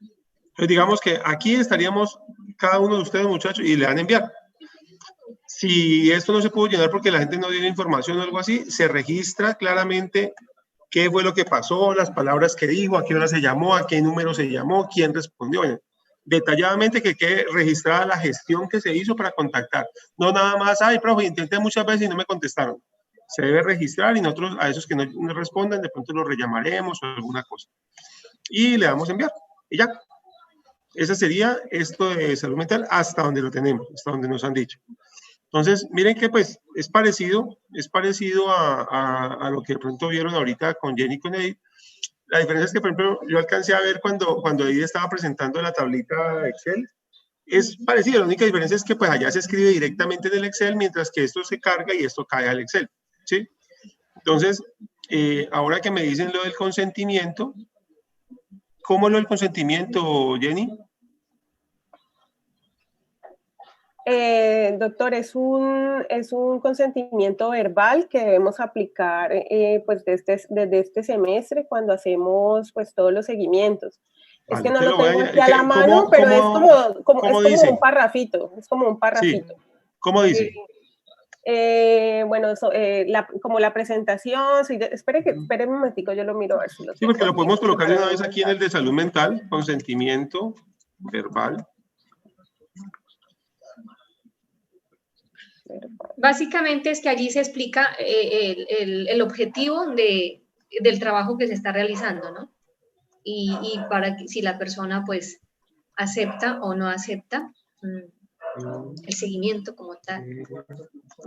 Entonces, digamos que aquí estaríamos cada uno de ustedes, muchachos, y le van a enviar. Si esto no se pudo llenar porque la gente no dio información o algo así, se registra claramente qué fue lo que pasó, las palabras que dijo, a qué hora se llamó, a qué número se llamó, quién respondió. Bueno, detalladamente que quede registrada la gestión que se hizo para contactar. No nada más, ay, profe, intenté muchas veces y no me contestaron. Se debe registrar y nosotros a esos que no responden, de pronto los rellamaremos o alguna cosa. Y le damos a enviar. Y ya. Ese sería esto de salud mental hasta donde lo tenemos, hasta donde nos han dicho. Entonces, miren que pues es parecido a lo que de pronto vieron ahorita con Jenny y con Edith. La diferencia es que, por ejemplo, yo alcancé a ver cuando Edith estaba presentando la tablita de Excel, es parecido, la única diferencia es que pues allá se escribe directamente en el Excel, mientras que esto se carga y esto cae al Excel, ¿sí? Entonces, ahora que me dicen lo del consentimiento, ¿cómo es lo del consentimiento, Jenny? Doctor, es un consentimiento verbal que debemos aplicar pues desde este semestre cuando hacemos pues todos los seguimientos. Vale, es que no lo tengo aquí a ¿qué, la mano, pero es como un parrafito. Es como un parrafito. Sí. ¿Cómo dice? Bueno, como la presentación, espere un momentico, yo lo miro a ver si lo Sí, porque lo podemos colocar de una vez aquí en el de salud mental, consentimiento verbal. Básicamente es que allí se explica el objetivo del trabajo que se está realizando, ¿no? Y para que si la persona pues acepta o no acepta el seguimiento como tal.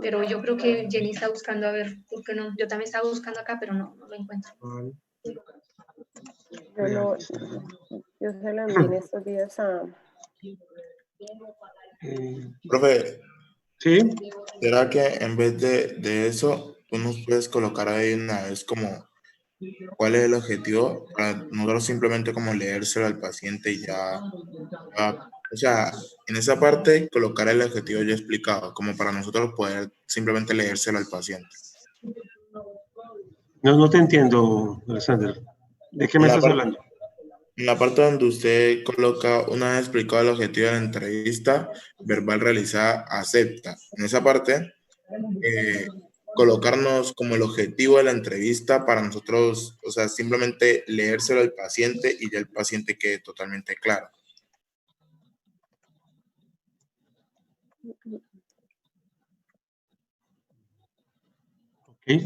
Pero yo creo que Jenny está buscando, a ver, ¿por qué no? Yo también estaba buscando acá, pero no lo encuentro. Yo se lo envié en estos días a... Profe, ¿sí? ¿Será que en vez de eso, tú nos puedes colocar ahí una vez como cuál es el objetivo para nosotros simplemente como leérselo al paciente y ya, o sea, en esa parte colocar el objetivo ya explicado, como para nosotros poder simplemente leérselo al paciente? No te entiendo, Alexander. ¿De qué me estás hablando? En la parte donde usted coloca, una vez explicado el objetivo de la entrevista verbal realizada, acepta. En esa parte, colocarnos como el objetivo de la entrevista para nosotros, o sea, simplemente leérselo al paciente y ya el paciente quede totalmente claro. Ok.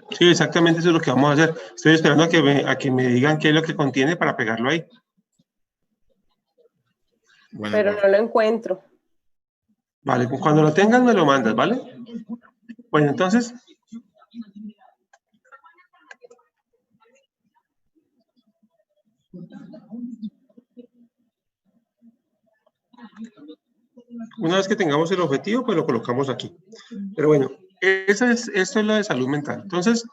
Sí, exactamente eso es lo que vamos a hacer. Estoy esperando a que me digan qué es lo que contiene para pegarlo ahí. Bueno, pero no lo encuentro. Vale, cuando lo tengas me lo mandas, ¿vale? Bueno, entonces... Una vez que tengamos el objetivo, pues lo colocamos aquí. Pero bueno, esto es lo de salud mental. Entonces,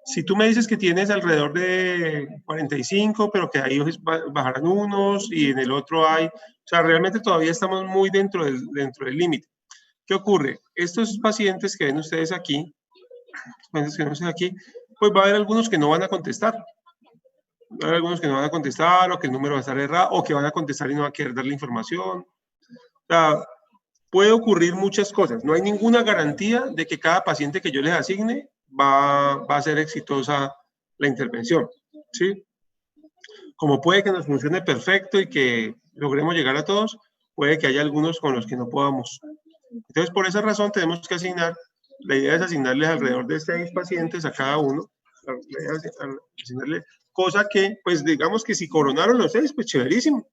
si tú me dices que tienes alrededor de 45, pero que ahí bajarán unos y en el otro hay... O sea, realmente todavía estamos muy dentro del límite. ¿Qué ocurre? Estos pacientes que ven ustedes aquí, pues va a haber algunos que no van a contestar. Va a haber algunos que no van a contestar, o que el número va a estar errado, o que van a contestar y no va a querer dar la información. O sea, puede ocurrir muchas cosas. No hay ninguna garantía de que cada paciente que yo les asigne va a ser exitosa la intervención, ¿sí? Como puede que nos funcione perfecto y que logremos llegar a todos, puede que haya algunos con los que no podamos. Entonces, por esa razón tenemos que asignar, la idea es asignarles alrededor de 6 pacientes a cada uno, la idea es asignarle, cosa que, pues digamos que si coronaron los 6, pues chéverísimo,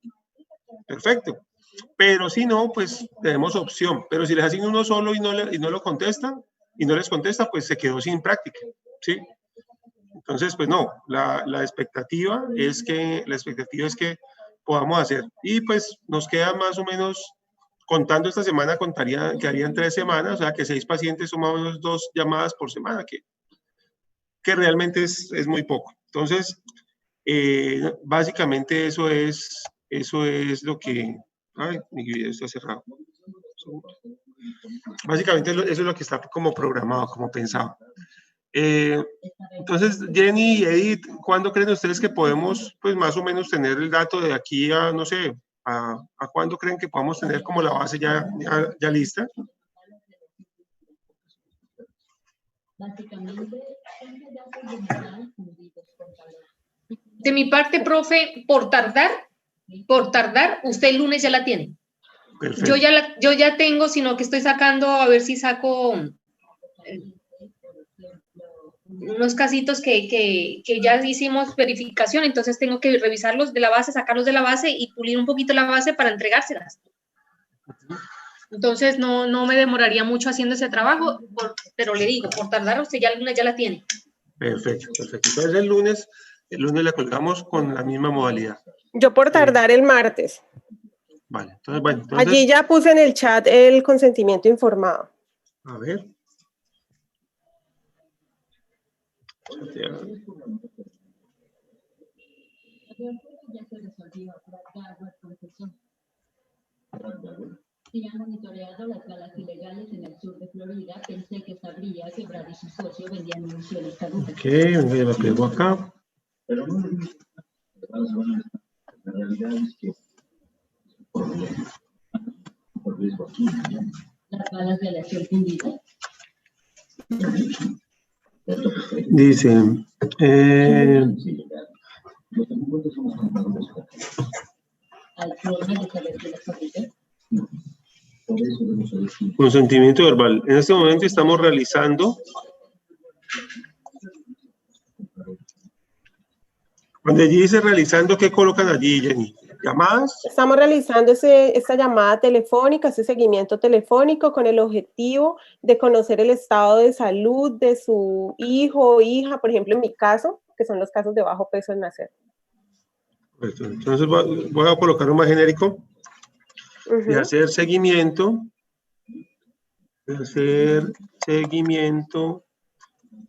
perfecto. Pero si no, pues tenemos opción. Pero si les asigno uno solo y no lo contestan, y no les contesta, pues se quedó sin práctica, ¿sí? Entonces, pues no, la expectativa es que podamos hacer. Y pues nos queda más o menos, contando esta semana, quedarían 3 semanas, o sea que 6 pacientes sumamos 2 llamadas por semana, que realmente es muy poco. Entonces, básicamente eso es lo que... Ay, mi video está cerrado. Básicamente eso es lo que está como programado, como pensado. Entonces, Jenny y Edith, ¿cuándo creen ustedes que podemos, pues más o menos tener el dato de aquí a, no sé, a cuándo creen que podamos tener como la base ya lista? De mi parte, profe, por tardar, usted el lunes ya la tiene. Perfecto. Yo ya tengo, sino que estoy sacando, a ver si saco unos casitos que ya hicimos verificación, entonces tengo que revisarlos de la base, sacarlos de la base y pulir un poquito la base para entregárselas. Entonces no me demoraría mucho haciendo ese trabajo, pero le digo, por tardar usted ya el lunes ya la tiene. Perfecto, perfecto. Entonces el lunes la colgamos con la misma modalidad. Yo por tardar el martes. Vale, entonces bueno. Allí ya puse en el chat el consentimiento informado. A ver. Si han monitoreado las balas ilegales en el sur de Florida, pensé que sabría que Brad y su socio vendían municiones caducas. Ok, venga, la pego acá. Pero no la realidad es que por riesgo aquí, las balas de aleación fundida. Dice, consentimiento verbal. En este momento estamos realizando. Cuando allí dice realizando, ¿qué colocan allí, Jenny? ¿Llamadas? Estamos realizando esta llamada telefónica, ese seguimiento telefónico con el objetivo de conocer el estado de salud de su hijo o hija, por ejemplo, en mi caso, que son los casos de bajo peso al nacer. Entonces voy a colocar un más genérico de hacer seguimiento,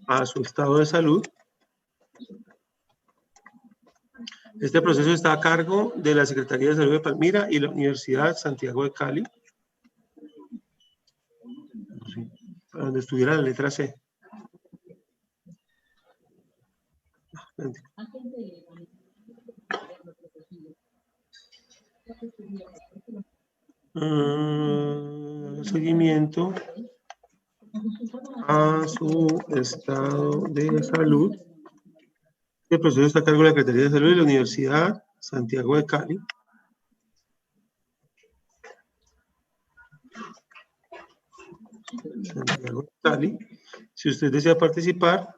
a su estado de salud. Este proceso está a cargo de la Secretaría de Salud de Palmira y la Universidad Santiago de Cali, donde estuviera la letra C. Seguimiento a su estado de salud. El proceso está a cargo de la Secretaría de Salud de la Universidad Santiago de Cali. Santiago de Cali. Si usted desea participar,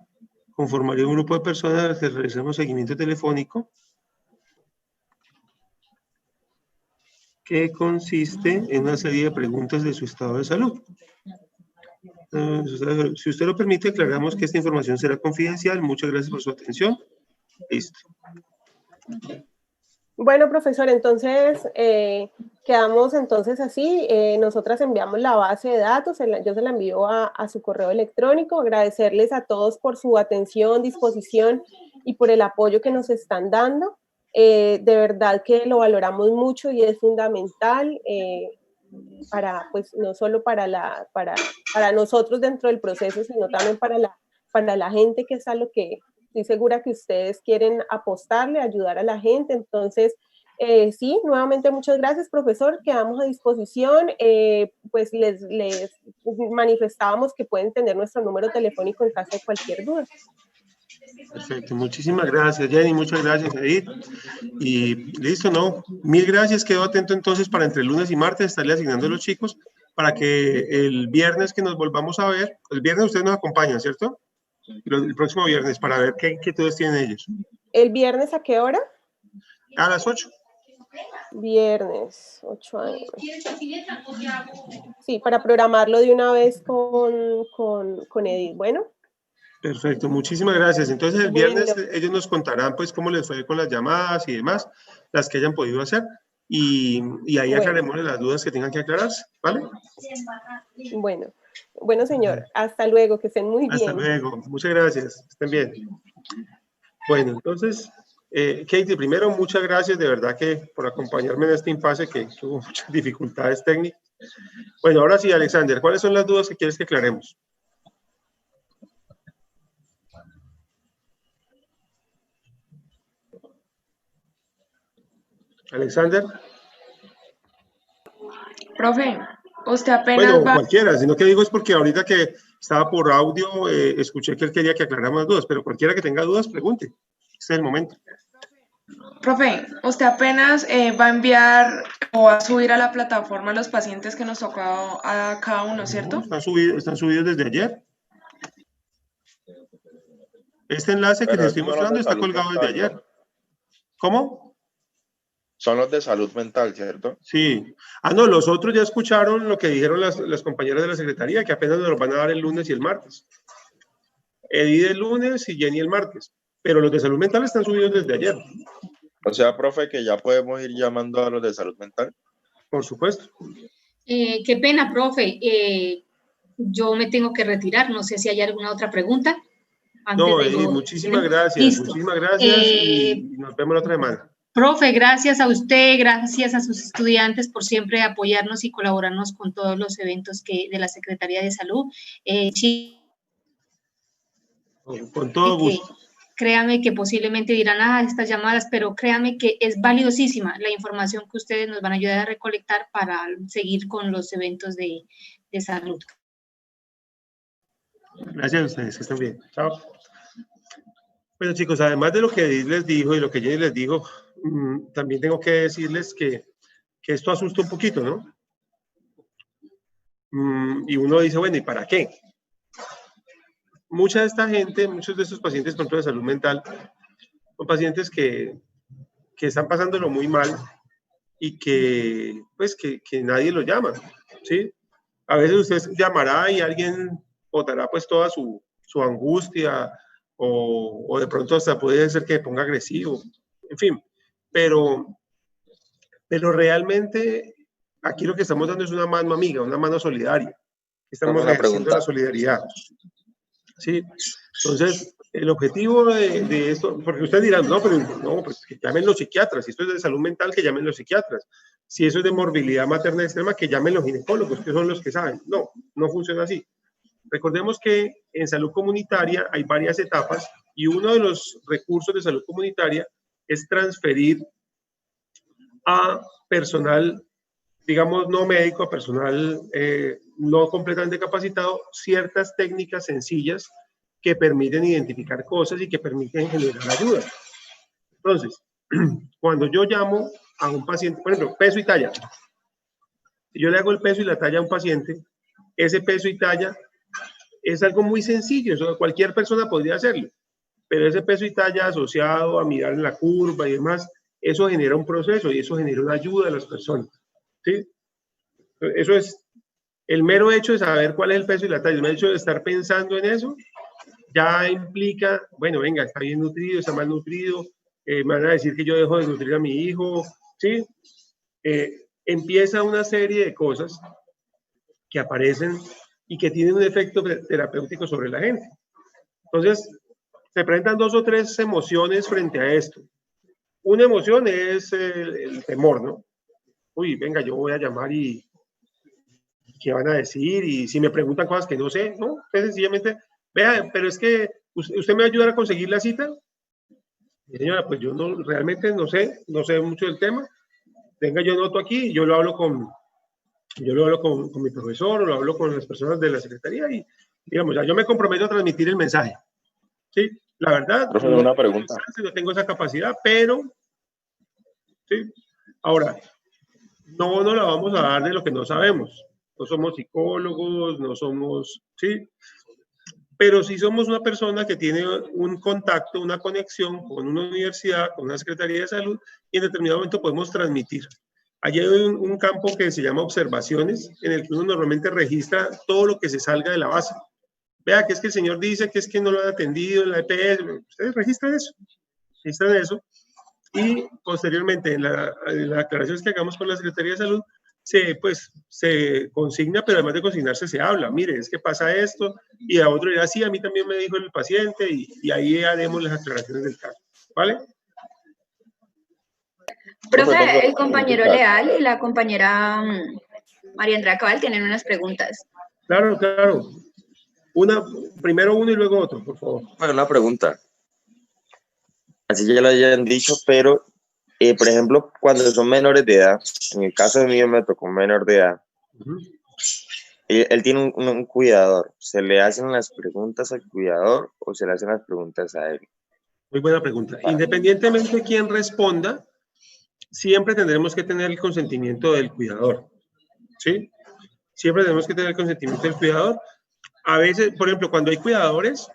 conformaría un grupo de personas a las que realizamos seguimiento telefónico que consiste en una serie de preguntas de su estado de salud. Si usted lo permite, aclaramos que esta información será confidencial. Muchas gracias por su atención. Listo. Bueno, profesor, entonces quedamos entonces así. Nosotras enviamos la base de datos, yo se la envío a su correo electrónico. Agradecerles a todos por su atención, disposición y por el apoyo que nos están dando. De verdad que lo valoramos mucho y es fundamental para, pues, no solo para nosotros dentro del proceso, sino también para la gente, que es a lo que estoy segura que ustedes quieren apostarle, ayudar a la gente. Entonces, sí, nuevamente muchas gracias, profesor. Quedamos a disposición. Pues les manifestábamos que pueden tener nuestro número telefónico en caso de cualquier duda. Perfecto, muchísimas gracias, Jenny, muchas gracias, Edith. Y listo, ¿no? Mil gracias, quedo atento entonces para entre lunes y martes estarle asignando a los chicos para que el viernes que nos volvamos a ver, el viernes ustedes nos acompañan, ¿cierto? El próximo viernes para ver qué inquietudes tienen ellos. ¿El viernes a qué hora? A las 8. Viernes, 8 años. Sí, para programarlo de una vez con Edith, bueno. Perfecto, muchísimas gracias. Entonces el viernes ellos nos contarán pues cómo les fue con las llamadas y demás, las que hayan podido hacer, y ahí aclaremos las dudas que tengan que aclararse, ¿vale? Bueno señor, hasta luego, que estén muy bien. Hasta luego, muchas gracias, estén bien. Bueno, entonces Katie, primero, muchas gracias de verdad que por acompañarme en este impasse que tuvo muchas dificultades técnicas. Bueno, ahora sí, Alexander, ¿cuáles son las dudas que quieres que aclaremos? Alexander. Profe, usted apenas bueno, cualquiera, sino que digo es porque ahorita que estaba por audio, escuché que él quería que aclaráramos las dudas, pero cualquiera que tenga dudas, pregunte. Este es el momento. Profe, usted apenas va a enviar o va a subir a la plataforma los pacientes que nos tocó a cada uno, ¿cierto? Están subidos desde ayer. Este enlace que Pero les estoy esos son los mostrando de está salud colgado mental, desde ayer. ¿no? ¿Cómo? Son los de salud mental, ¿cierto? Sí. Ah, no, los otros ya escucharon lo que dijeron las compañeras de la secretaría, que apenas nos los van a dar el lunes y el martes. Edith el lunes y Jenny el martes. Pero los de salud mental están subidos desde ayer. O sea, profe, que ya podemos ir llamando a los de salud mental. Por supuesto. Qué pena, profe. Yo me tengo que retirar. No sé si hay alguna otra pregunta. No, Edith, muchísimas gracias. Listo. Muchísimas gracias y nos vemos la otra semana. Profe, gracias a usted, gracias a sus estudiantes por siempre apoyarnos y colaborarnos con todos los eventos de la Secretaría de Salud. Con todo gusto. Créame que posiblemente dirán, estas llamadas, pero créame que es valiosísima la información que ustedes nos van a ayudar a recolectar para seguir con los eventos de salud. Gracias a ustedes, que estén bien. Chao. Bueno, chicos, además de lo que Edith les dijo y lo que Jenny les dijo, también tengo que decirles que esto asusta un poquito, ¿no? Y uno dice, bueno, ¿y para qué? Mucha de esta gente, muchos de estos pacientes con de salud mental, son pacientes que están pasándolo muy mal y que nadie los llama, ¿sí? A veces usted llamará y alguien botará pues toda su angustia o de pronto hasta puede ser que ponga agresivo, en fin. Pero realmente aquí lo que estamos dando es una mano amiga, una mano solidaria. Estamos ejerciendo la solidaridad. Sí, entonces el objetivo de esto, porque ustedes dirán, pues que llamen los psiquiatras, si esto es de salud mental, que llamen los psiquiatras, si eso es de morbilidad materna extrema, que llamen los ginecólogos, que son los que saben. No funciona así. Recordemos que en salud comunitaria hay varias etapas y uno de los recursos de salud comunitaria es transferir a personal, digamos, no médico, a personal no completamente capacitado, ciertas técnicas sencillas que permiten identificar cosas y que permiten generar ayuda. Entonces, cuando yo llamo a un paciente, por ejemplo, peso y talla, si yo le hago el peso y la talla a un paciente, ese peso y talla es algo muy sencillo, eso cualquier persona podría hacerlo, pero ese peso y talla asociado a mirar en la curva y demás, eso genera un proceso y eso genera una ayuda a las personas, ¿sí? Eso es el mero hecho de saber cuál es el peso y la talla, el mero hecho de estar pensando en eso, ya implica, bueno, venga, está bien nutrido, está mal nutrido, me van a decir que yo dejo de nutrir a mi hijo, ¿sí? Empieza una serie de cosas que aparecen y que tienen un efecto terapéutico sobre la gente. Entonces, se presentan 2 o 3 emociones frente a esto. Una emoción es el temor, ¿no? Uy, venga, yo voy a llamar y ¿qué van a decir? Y si me preguntan cosas que no sé, ¿no? Es sencillamente, vea, pero es que usted me va a ayudar a conseguir la cita. Y señora, pues yo realmente no sé mucho del tema. Venga, yo noto aquí y yo lo hablo con mi profesor o lo hablo con las personas de la secretaría y, digamos, ya yo me comprometo a transmitir el mensaje. Sí, la verdad, Profe, una pregunta. No tengo esa capacidad, pero, sí, ahora, no la vamos a dar de lo que no sabemos. No somos psicólogos, no somos, sí, pero sí somos una persona que tiene un contacto, una conexión con una universidad, con una secretaría de salud y en determinado momento podemos transmitir. Allí hay un campo que se llama observaciones, en el que uno normalmente registra todo lo que se salga de la base. Vea que es que el señor dice que es que no lo han atendido en la EPS. Ustedes registran eso. Y posteriormente, en las aclaraciones que hagamos con la Secretaría de Salud, se consigna, pero además de consignarse, se habla. Mire, es que pasa esto, y a otro dirá, sí, a mí también me dijo el paciente, y ahí haremos las aclaraciones del caso. ¿Vale? Profe, el compañero Leal y la compañera María Andrea Cabal tienen unas preguntas. Claro, claro. Primero uno y luego otro, por favor. Bueno, una pregunta. Así ya lo hayan dicho, pero, por ejemplo, cuando son menores de edad, en el caso de mí me tocó un menor de edad, él tiene un cuidador. ¿Se le hacen las preguntas al cuidador o se le hacen las preguntas a él? Muy buena pregunta. Independientemente de quién responda, siempre tendremos que tener el consentimiento del cuidador, ¿sí? Siempre tenemos que tener el consentimiento del cuidador. A veces, por ejemplo, cuando hay cuidadores,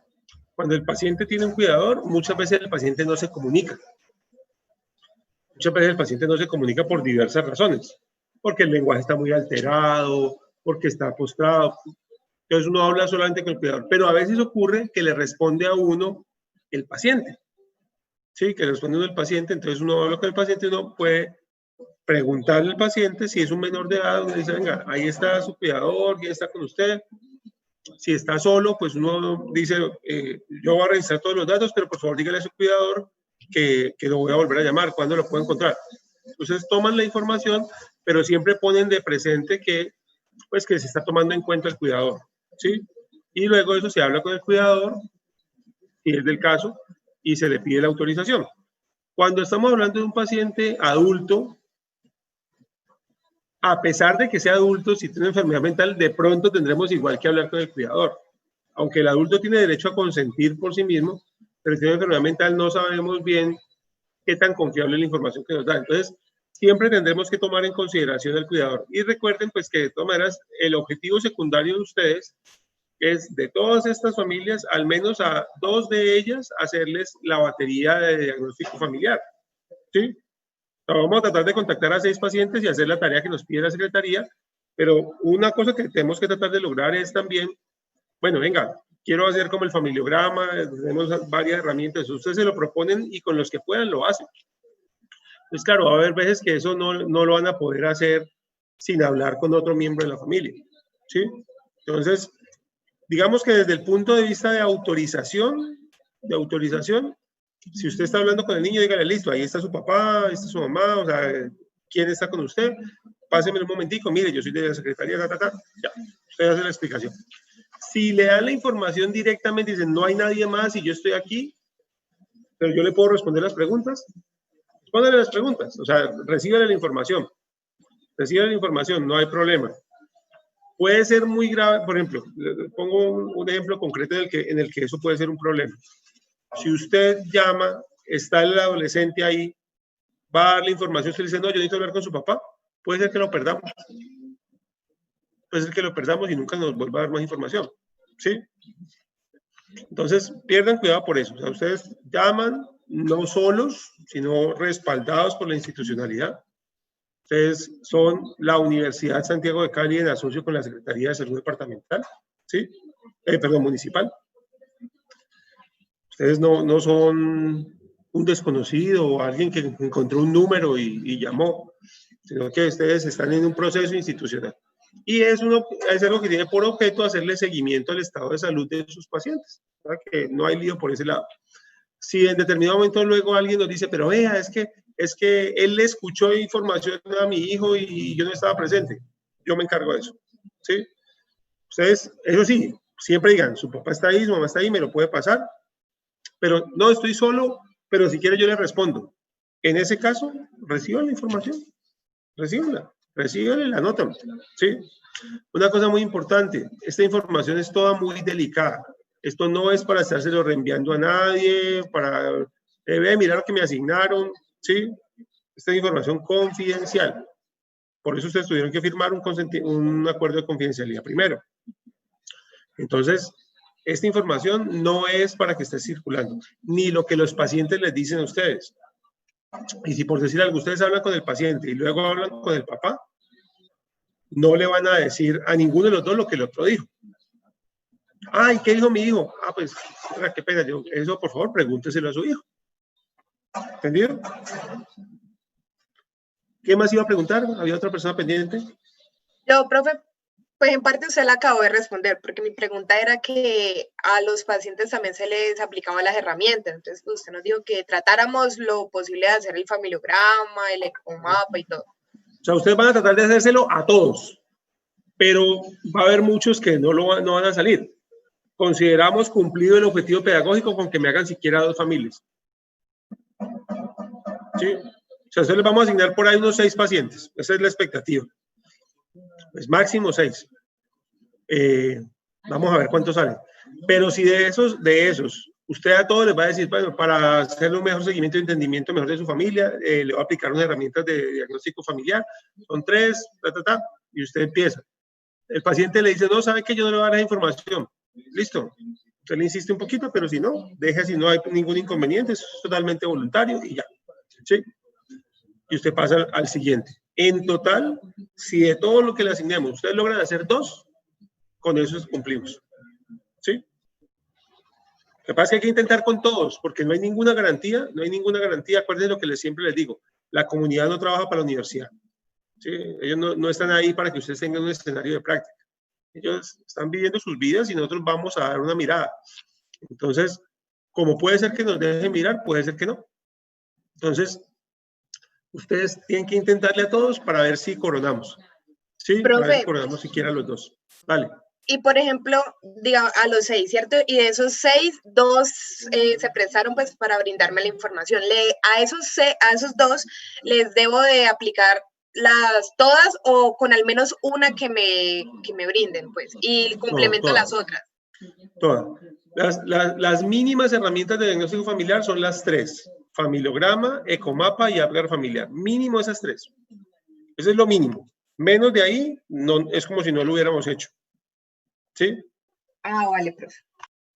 cuando el paciente tiene un cuidador, muchas veces el paciente no se comunica. Muchas veces el paciente no se comunica por diversas razones, porque el lenguaje está muy alterado, porque está postrado. Entonces uno habla solamente con el cuidador, pero a veces ocurre que le responde a uno el paciente. Sí, que le responde uno el paciente, entonces uno habla con el paciente, uno puede preguntarle al paciente si es un menor de edad, uno dice, venga, ahí está su cuidador, ¿quién está con usted? Si está solo, pues uno dice, yo voy a registrar todos los datos, pero por favor dígale a su cuidador que lo voy a volver a llamar, ¿cuándo lo puedo encontrar? Entonces toman la información, pero siempre ponen de presente que, pues, que se está tomando en cuenta el cuidador, ¿sí? Y luego de eso se habla con el cuidador, si es del caso, y se le pide la autorización. Cuando estamos hablando de un paciente adulto, a pesar de que sea adulto, si tiene enfermedad mental, de pronto tendremos igual que hablar con el cuidador. Aunque el adulto tiene derecho a consentir por sí mismo, pero si tiene enfermedad mental no sabemos bien qué tan confiable es la información que nos da. Entonces, siempre tendremos que tomar en consideración al cuidador. Y recuerden, pues, que de todas maneras, el objetivo secundario de ustedes es de todas estas familias, al menos a 2 de ellas, hacerles la batería de diagnóstico familiar. ¿Sí? Vamos a tratar de contactar a 6 pacientes y hacer la tarea que nos pide la secretaría, pero una cosa que tenemos que tratar de lograr es también, bueno, venga, quiero hacer como el familiograma, tenemos varias herramientas, ustedes se lo proponen y con los que puedan lo hacen. Pues claro, va a haber veces que eso no lo van a poder hacer sin hablar con otro miembro de la familia, ¿sí? Entonces, digamos que desde el punto de vista de autorización, si usted está hablando con el niño, dígale, listo, ahí está su papá, ahí está su mamá, o sea, ¿quién está con usted? Páseme un momentico, mire, yo soy de la secretaría, ya, usted hace la explicación. Si le dan la información directamente, dicen, no hay nadie más y yo estoy aquí, pero yo le puedo responder las preguntas, respóndale las preguntas, o sea, recíbale la información, no hay problema. Puede ser muy grave, por ejemplo, pongo un ejemplo concreto en el que eso puede ser un problema. Si usted llama, está el adolescente ahí, va a dar la información, usted dice, no, yo necesito hablar con su papá, puede ser que lo perdamos. Puede ser que lo perdamos y nunca nos vuelva a dar más información, ¿sí? Entonces, pierdan cuidado por eso. O sea, ustedes llaman no solos, sino respaldados por la institucionalidad. Ustedes son la Universidad Santiago de Cali en asocio con la Secretaría de Salud Departamental, ¿sí? Municipal. Ustedes no son un desconocido o alguien que encontró un número y llamó, sino que ustedes están en un proceso institucional. Y es algo que tiene por objeto hacerle seguimiento al estado de salud de sus pacientes, ¿verdad? Que no hay lío por ese lado. Si en determinado momento luego alguien nos dice, pero vea, es que él le escuchó información a mi hijo y yo no estaba presente, yo me encargo de eso, ¿sí? Ustedes, eso sí, siempre digan, su papá está ahí, su mamá está ahí, me lo puede pasar, pero no, estoy solo, pero si quiere yo le respondo. En ese caso, reciban la información, recíbanla, la anotan, ¿sí? Una cosa muy importante, esta información es toda muy delicada. Esto no es para estárselo reenviando a nadie, para mirar lo que me asignaron, ¿sí? Esta es información confidencial. Por eso ustedes tuvieron que firmar un acuerdo de confidencialidad primero. Entonces, esta información no es para que esté circulando, ni lo que los pacientes les dicen a ustedes. Y si por decir algo, ustedes hablan con el paciente y luego hablan con el papá, no le van a decir a ninguno de los dos lo que el otro dijo. Ay, ¿qué dijo mi hijo? Ah, pues, qué pena, eso por favor pregúnteselo a su hijo. ¿Entendido? ¿Qué más iba a preguntar? ¿Había otra persona pendiente? Yo, profe, Pues en parte usted la acabó de responder, porque mi pregunta era que a los pacientes también se les aplicaban las herramientas. Entonces, usted nos dijo que tratáramos lo posible de hacer el familiograma, el ecomapa y todo. O sea, ustedes van a tratar de hacérselo a todos, pero va a haber muchos que no van a salir. Consideramos cumplido el objetivo pedagógico con que me hagan siquiera 2 familias. ¿Sí? O sea, ustedes les vamos a asignar por ahí unos 6 pacientes. Esa es la expectativa. Pues máximo 6. Vamos a ver cuántos salen. Pero si de esos, usted a todos les va a decir, bueno, para hacer un mejor seguimiento y entendimiento mejor de su familia, le va a aplicar unas herramientas de diagnóstico familiar. Son 3, y usted empieza. El paciente le dice, no, ¿sabe que yo no le voy a dar esa información? Listo. Usted le insiste un poquito, pero si no, deje si no hay ningún inconveniente, es totalmente voluntario y ya. ¿Sí? Y usted pasa al siguiente. En total, si de todo lo que le asignemos, ustedes logran hacer 2, con eso cumplimos. ¿Sí? Lo que pasa es que hay que intentar con todos, porque no hay ninguna garantía, Acuérdense lo que siempre les digo, la comunidad no trabaja para la universidad. ¿Sí? Ellos no están ahí para que ustedes tengan un escenario de práctica. Ellos están viviendo sus vidas y nosotros vamos a dar una mirada. Entonces, como puede ser que nos dejen mirar, puede ser que no. Entonces, ustedes tienen que intentarle a todos para ver si coronamos. Sí, Profe, para ver si coronamos siquiera los 2. Vale. Y, por ejemplo, diga, a los 6, ¿cierto? Y de esos 6, 2 se prestaron pues para brindarme la información. A esos 2 les debo de aplicar todas o con al menos una que me brinden, pues, y complemento las otras. Todas. Las mínimas herramientas de diagnóstico familiar son las 3. Familiograma, ecomapa y Apgar familiar. Mínimo esas 3. Eso es lo mínimo. Menos de ahí, no, es como si no lo hubiéramos hecho. ¿Sí? Ah, vale, profe.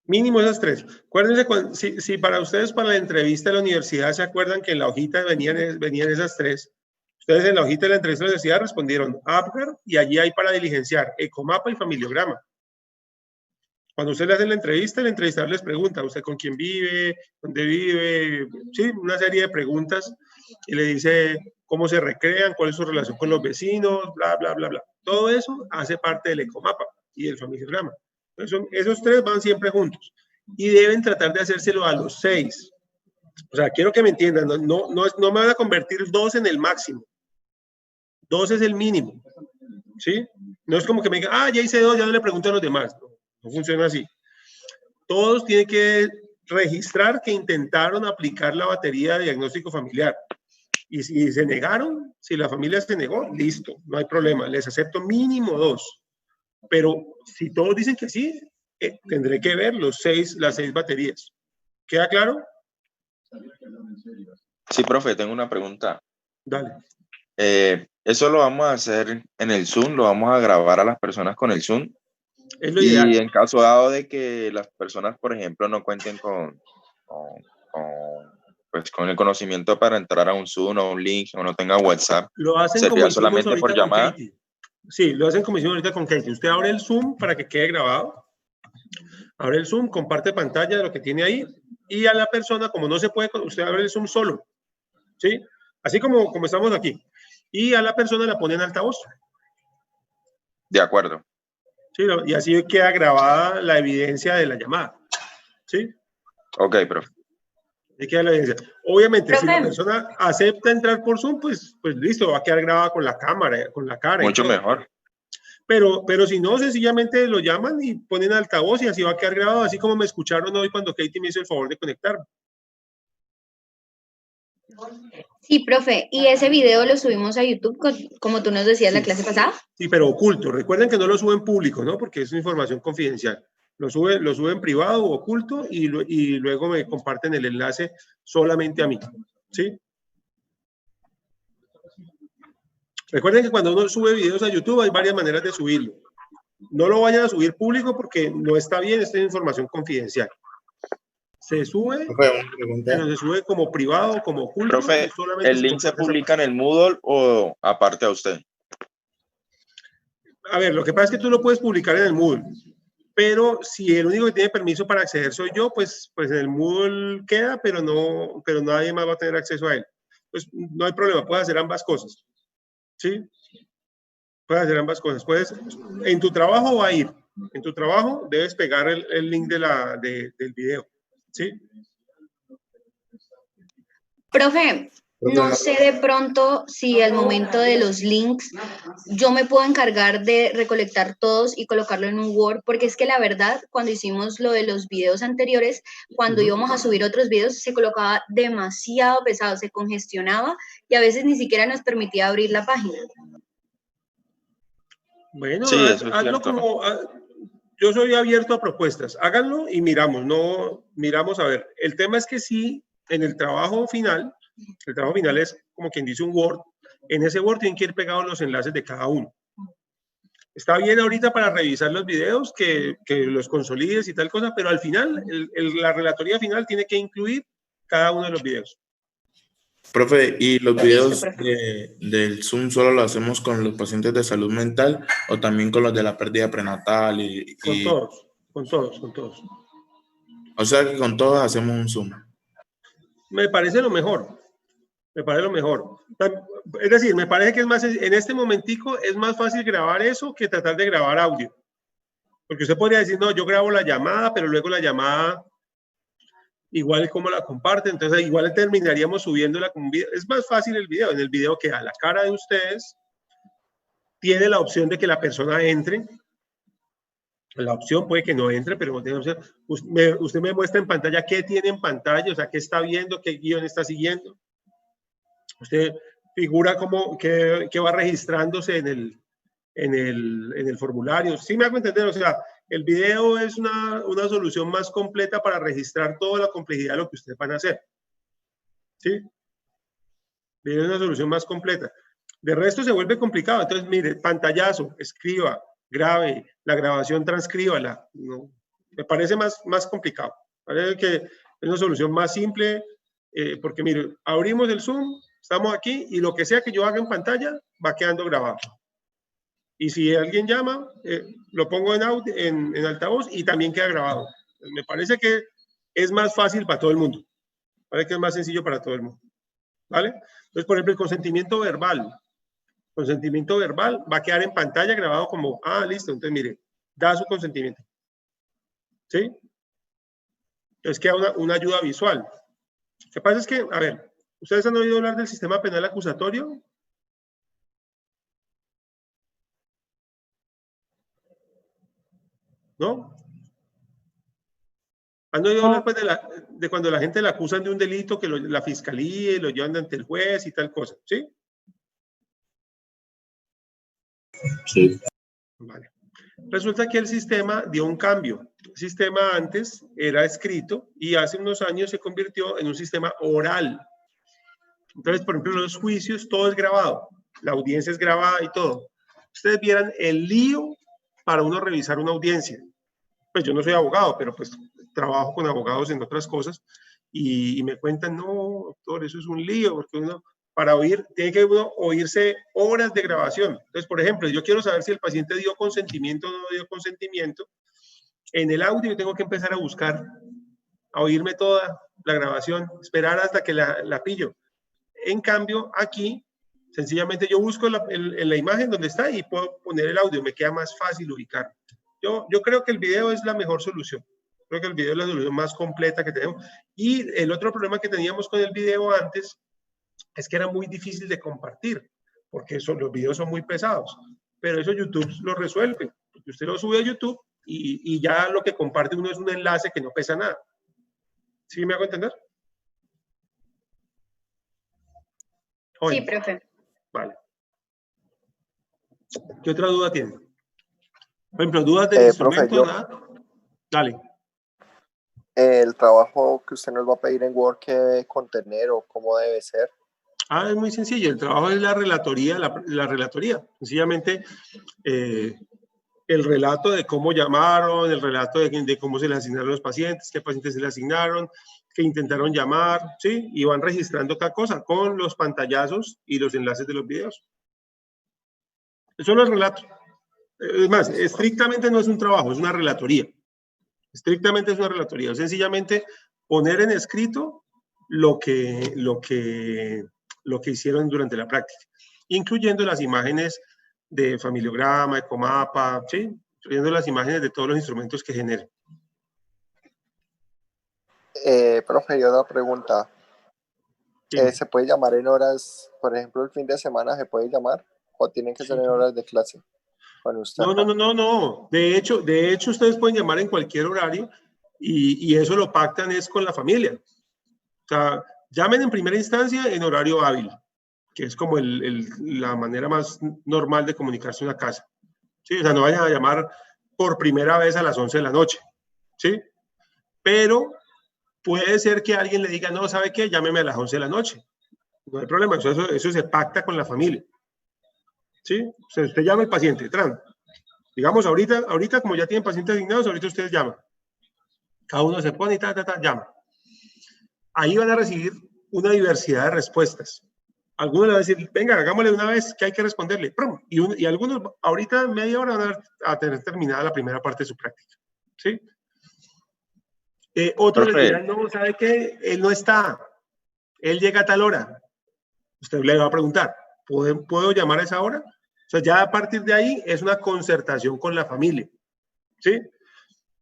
Mínimo esas 3. Acuérdense, si para ustedes, para la entrevista de la universidad, se acuerdan que en la hojita venían esas 3. Ustedes en la hojita de la entrevista de la universidad respondieron Apgar y allí hay para diligenciar ecomapa y familiograma. Cuando usted le hace la entrevista, el entrevistador les pregunta, ¿usted con quién vive? ¿Dónde vive? Sí, una serie de preguntas y le dice cómo se recrean, cuál es su relación con los vecinos, bla, bla, bla, bla. Todo eso hace parte del ecomapa y del familiograma. Entonces, esos 3 van siempre juntos y deben tratar de hacérselo a los 6. O sea, quiero que me entiendan, no me van a convertir 2 en el máximo. 2 es el mínimo. ¿Sí? No es como que me digan, ya hice 2, ya no le pregunto a los demás. No funciona así. Todos tienen que registrar que intentaron aplicar la batería de diagnóstico familiar. Y si se negaron, si la familia se negó, listo, no hay problema. Les acepto mínimo 2. Pero si todos dicen que sí, tendré que ver las 6 baterías. ¿Queda claro? Sí, profe, tengo una pregunta. Dale. Eso lo vamos a hacer en el Zoom, lo vamos a grabar a las personas con el Zoom. Es lo ideal. Y en caso dado de que las personas, por ejemplo, no cuenten con el conocimiento para entrar a un Zoom o un link o no tengan WhatsApp, lo hacen sería como solamente por llamada. Sí, lo hacen como hicimos ahorita con Katie. Usted abre el Zoom para que quede grabado. Abre el Zoom, comparte pantalla de lo que tiene ahí y a la persona, como no se puede, usted abre el Zoom solo. ¿Sí? Así como estamos aquí. Y a la persona la pone en altavoz. De acuerdo. Sí, y así queda grabada la evidencia de la llamada. ¿Sí? Ok, profe. Ahí queda la evidencia. Obviamente, si la persona acepta entrar por Zoom, pues listo, va a quedar grabada con la cámara, con la cara. Mucho mejor. Pero si no, sencillamente lo llaman y ponen altavoz y así va a quedar grabado, así como me escucharon hoy cuando Katie me hizo el favor de conectarme. Sí, profe, y ese video lo subimos a YouTube, como tú nos decías la clase pasada. Sí, pero oculto. Recuerden que no lo suben público, ¿no? Porque es información confidencial. Lo suben privado o oculto y luego me comparten el enlace solamente a mí. ¿Sí? Recuerden que cuando uno sube videos a YouTube hay varias maneras de subirlo. No lo vayan a subir público porque no está bien, esta es información confidencial. Se sube, pero se sube como privado, como oculto. Profe, ¿el link se publica en el Moodle o aparte a usted? A ver, lo que pasa es que tú lo puedes publicar en el Moodle, pero si el único que tiene permiso para acceder soy yo, pues en el Moodle queda, pero nadie más va a tener acceso a él. Pues no hay problema, puedes hacer ambas cosas. ¿Sí? Puedes hacer ambas cosas. En tu trabajo va a ir. En tu trabajo debes pegar el link del video. ¿Sí? Profe, no sé de pronto si al momento de los links yo me puedo encargar de recolectar todos y colocarlo en un Word, porque es que la verdad, cuando hicimos lo de los videos anteriores, cuando íbamos a subir otros videos, se colocaba demasiado pesado, se congestionaba y a veces ni siquiera nos permitía abrir la página. Bueno, Sí, eso es hazlo cierto. como... Yo soy abierto a propuestas. Háganlo y miramos a ver. El tema es que sí, en el trabajo final es como quien dice un Word. En ese Word tienen que ir pegados los enlaces de cada uno. Está bien ahorita para revisar los videos, que los consolides y tal cosa, pero al final, la relatoría final tiene que incluir cada uno de los videos. Profe, ¿y los Listo, videos profe. del Zoom solo lo hacemos con los pacientes de salud mental o también con los de la pérdida prenatal? Con todos. O sea que con todos hacemos un Zoom. Me parece lo mejor. Es decir, me parece que en este momentico es más fácil grabar eso que tratar de grabar audio. Porque usted podría decir, no, yo grabo la llamada, pero luego la llamada, igual como la comparte, entonces igual terminaríamos subiéndola con un video. Es más fácil el video. En el video queda la cara de ustedes, tiene la opción de que la persona entre. La opción puede que no entre, pero no tiene opción. Usted me muestra en pantalla qué tiene en pantalla, o sea, qué está viendo, qué guión está siguiendo. Usted figura que va registrándose en el formulario. Sí me hago entender, o sea, el video es una solución más completa para registrar toda la complejidad de lo que ustedes van a hacer. ¿Sí? El video es una solución más completa. De resto se vuelve complicado. Entonces, mire, pantallazo, escriba, grabe, la grabación transcríbala. No, me parece más complicado. Parece que es una solución más simple, porque mire, abrimos el Zoom, estamos aquí y lo que sea que yo haga en pantalla va quedando grabado. Y si alguien llama, lo pongo en altavoz y también queda grabado. Me parece que es más fácil para todo el mundo. Me parece que es más sencillo para todo el mundo. ¿Vale? Entonces, por ejemplo, el consentimiento verbal. Consentimiento verbal va a quedar en pantalla grabado como, listo, entonces mire, da su consentimiento. ¿Sí? Entonces queda una ayuda visual. Lo que pasa es que, a ver, ¿ustedes han oído hablar del sistema penal acusatorio? ¿No? ¿Han oído hablar pues, de cuando la gente la acusan de un delito que la fiscalía y lo llevan ante el juez y tal cosa? ¿Sí? Sí. Vale. Resulta que el sistema dio un cambio. El sistema antes era escrito y hace unos años se convirtió en un sistema oral. Entonces, por ejemplo, los juicios, todo es grabado. La audiencia es grabada y todo. Ustedes vieran el lío para uno revisar una audiencia. Pues yo no soy abogado, pero pues trabajo con abogados en otras cosas y me cuentan, no, doctor, eso es un lío, porque uno, para oír, tiene que uno oírse horas de grabación. Entonces, por ejemplo, yo quiero saber si el paciente dio consentimiento o no dio consentimiento. En el audio yo tengo que empezar a buscar, a oírme toda la grabación, esperar hasta que la pillo. En cambio, aquí, sencillamente yo busco en la imagen donde está y puedo poner el audio, me queda más fácil ubicar. Yo creo que el video es la mejor solución. Creo que el video es la solución más completa que tenemos. Y el otro problema que teníamos con el video antes es que era muy difícil de compartir, porque los videos son muy pesados. Pero eso YouTube lo resuelve. Porque usted lo sube a YouTube y ya lo que comparte uno es un enlace que no pesa nada. ¿Sí me hago entender? Oye. Sí, profe. Vale. ¿Qué otra duda tiene? Por ejemplo, dudas del instrumento, profe, nada. Dale. El trabajo que usted nos va a pedir en Word, ¿qué debe contener o cómo debe ser? Es muy sencillo. El trabajo es la relatoría. La relatoría. Sencillamente, el relato de cómo llamaron, el relato de cómo se le asignaron los pacientes, qué pacientes se le asignaron, qué intentaron llamar, ¿sí? Y van registrando cada cosa con los pantallazos y los enlaces de los videos. Eso no es relato. Es más, estrictamente no es un trabajo, es una relatoría. Estrictamente es una relatoría. Sencillamente poner en escrito lo que hicieron durante la práctica, incluyendo las imágenes de familiograma, ecomapa, ¿sí? Viendo las imágenes de todos los instrumentos que generen. Profe, yo otra pregunta. ¿Se puede llamar en horas, por ejemplo, el fin de semana se puede llamar? ¿O tienen que ser en horas de clase? Usted no. De hecho, ustedes pueden llamar en cualquier horario y eso lo pactan es con la familia. O sea, llamen en primera instancia en horario hábil, que es como la manera más normal de comunicarse en una casa. ¿Sí? O sea, no vayan a llamar por primera vez a las 11 de la noche. ¿Sí? Pero puede ser que alguien le diga, no, ¿sabe qué? Llámeme a las 11 de la noche. No hay problema, eso se pacta con la familia. ¿Sí? O sea, usted llama al paciente, digamos, ahorita como ya tienen pacientes asignados, ahorita ustedes llaman. Cada uno se pone y llama. Ahí van a recibir una diversidad de respuestas. Algunos le van a decir, venga, hagámosle una vez que hay que responderle. Y algunos ahorita en media hora van a tener terminada la primera parte de su práctica. ¿Sí? Otros les dirán, no, ¿sabe qué? Él no está. Él llega a tal hora. Usted le va a preguntar, ¿puedo llamar a esa hora? O sea, ya a partir de ahí es una concertación con la familia. ¿Sí?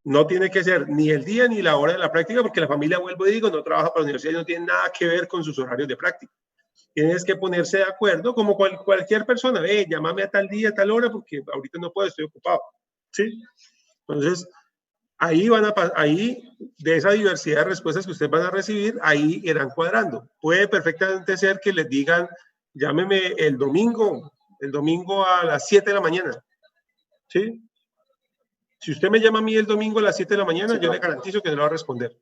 No tiene que ser ni el día ni la hora de la práctica, porque la familia, vuelvo y digo, no trabaja para la universidad y no tiene nada que ver con sus horarios de práctica. Tienes que ponerse de acuerdo como cualquier persona. Llámame a tal día, a tal hora, porque ahorita no puedo, estoy ocupado. ¿Sí? Entonces, ahí de esa diversidad de respuestas que ustedes van a recibir, ahí irán cuadrando. Puede perfectamente ser que les digan, llámeme el domingo a las 7 de la mañana. ¿Sí? Si usted me llama a mí el domingo a las 7 de la mañana, yo le garantizo que no le va a responder.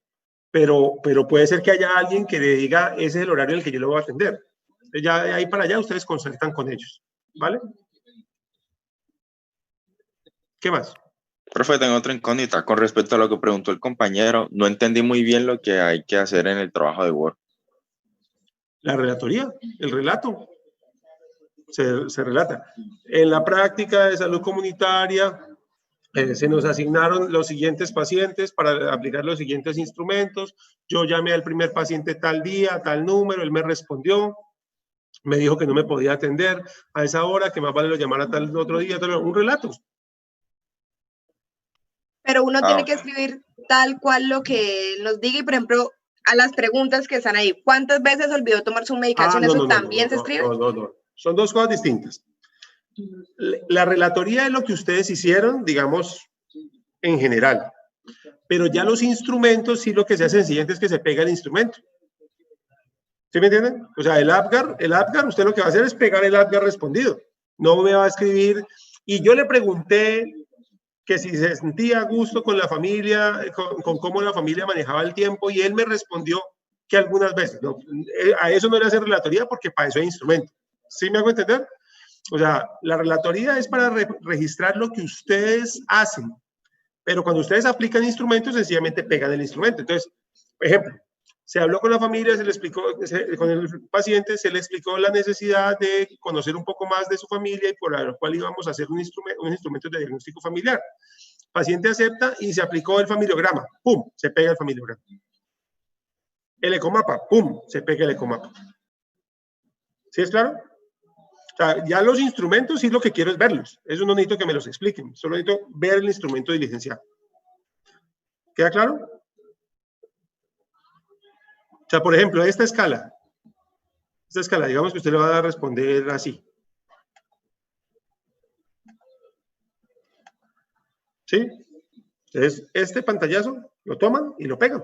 Pero puede ser que haya alguien que le diga, ese es el horario en el que yo le voy a atender. Ya de ahí para allá ustedes concertan con ellos. ¿Vale? ¿Qué más? Profe, tengo otra incógnita con respecto a lo que preguntó el compañero. No entendí muy bien lo que hay que hacer en el trabajo de Word. La relatoría, el relato. Se relata. En la práctica de salud comunitaria, se nos asignaron los siguientes pacientes para aplicar los siguientes instrumentos. Yo llamé al primer paciente tal día, tal número, él me respondió, me dijo que no me podía atender a esa hora, que más vale lo llamara tal otro día, un relato. Pero uno tiene que escribir tal cual lo que nos diga y, por ejemplo, a las preguntas que están ahí, ¿cuántas veces olvidó tomar su medicación? ¿Eso también se escribe? No. Son dos cosas distintas. La relatoría es lo que ustedes hicieron, digamos, en general. Pero ya los instrumentos, sí, lo que se hace siguiente es que se pega el instrumento. ¿Sí me entienden? O sea, el APGAR, usted lo que va a hacer es pegar el APGAR respondido. No me va a escribir. Y yo le pregunté que si se sentía a gusto con la familia, con cómo la familia manejaba el tiempo, y él me respondió que algunas veces. No, a eso no le hace relatoría porque para eso hay instrumento. ¿Sí me hago entender? O sea, la relatoría es para registrar lo que ustedes hacen, pero cuando ustedes aplican instrumentos, sencillamente pegan el instrumento. Entonces, por ejemplo, se habló con la familia, se le explicó, con el paciente, se le explicó la necesidad de conocer un poco más de su familia y por lo cual íbamos a hacer un instrumento de diagnóstico familiar. El paciente acepta y se aplicó el familiograma. ¡Pum! Se pega el familiograma. El ecomapa. ¡Pum! Se pega el ecomapa. ¿Sí es claro? O sea, ya los instrumentos sí lo que quiero es verlos. Eso no necesito que me los expliquen. Solo necesito ver el instrumento de licenciado. ¿Queda claro? O sea, por ejemplo, esta escala, digamos que usted le va a responder así. ¿Sí? Entonces, este pantallazo lo toman y lo pegan.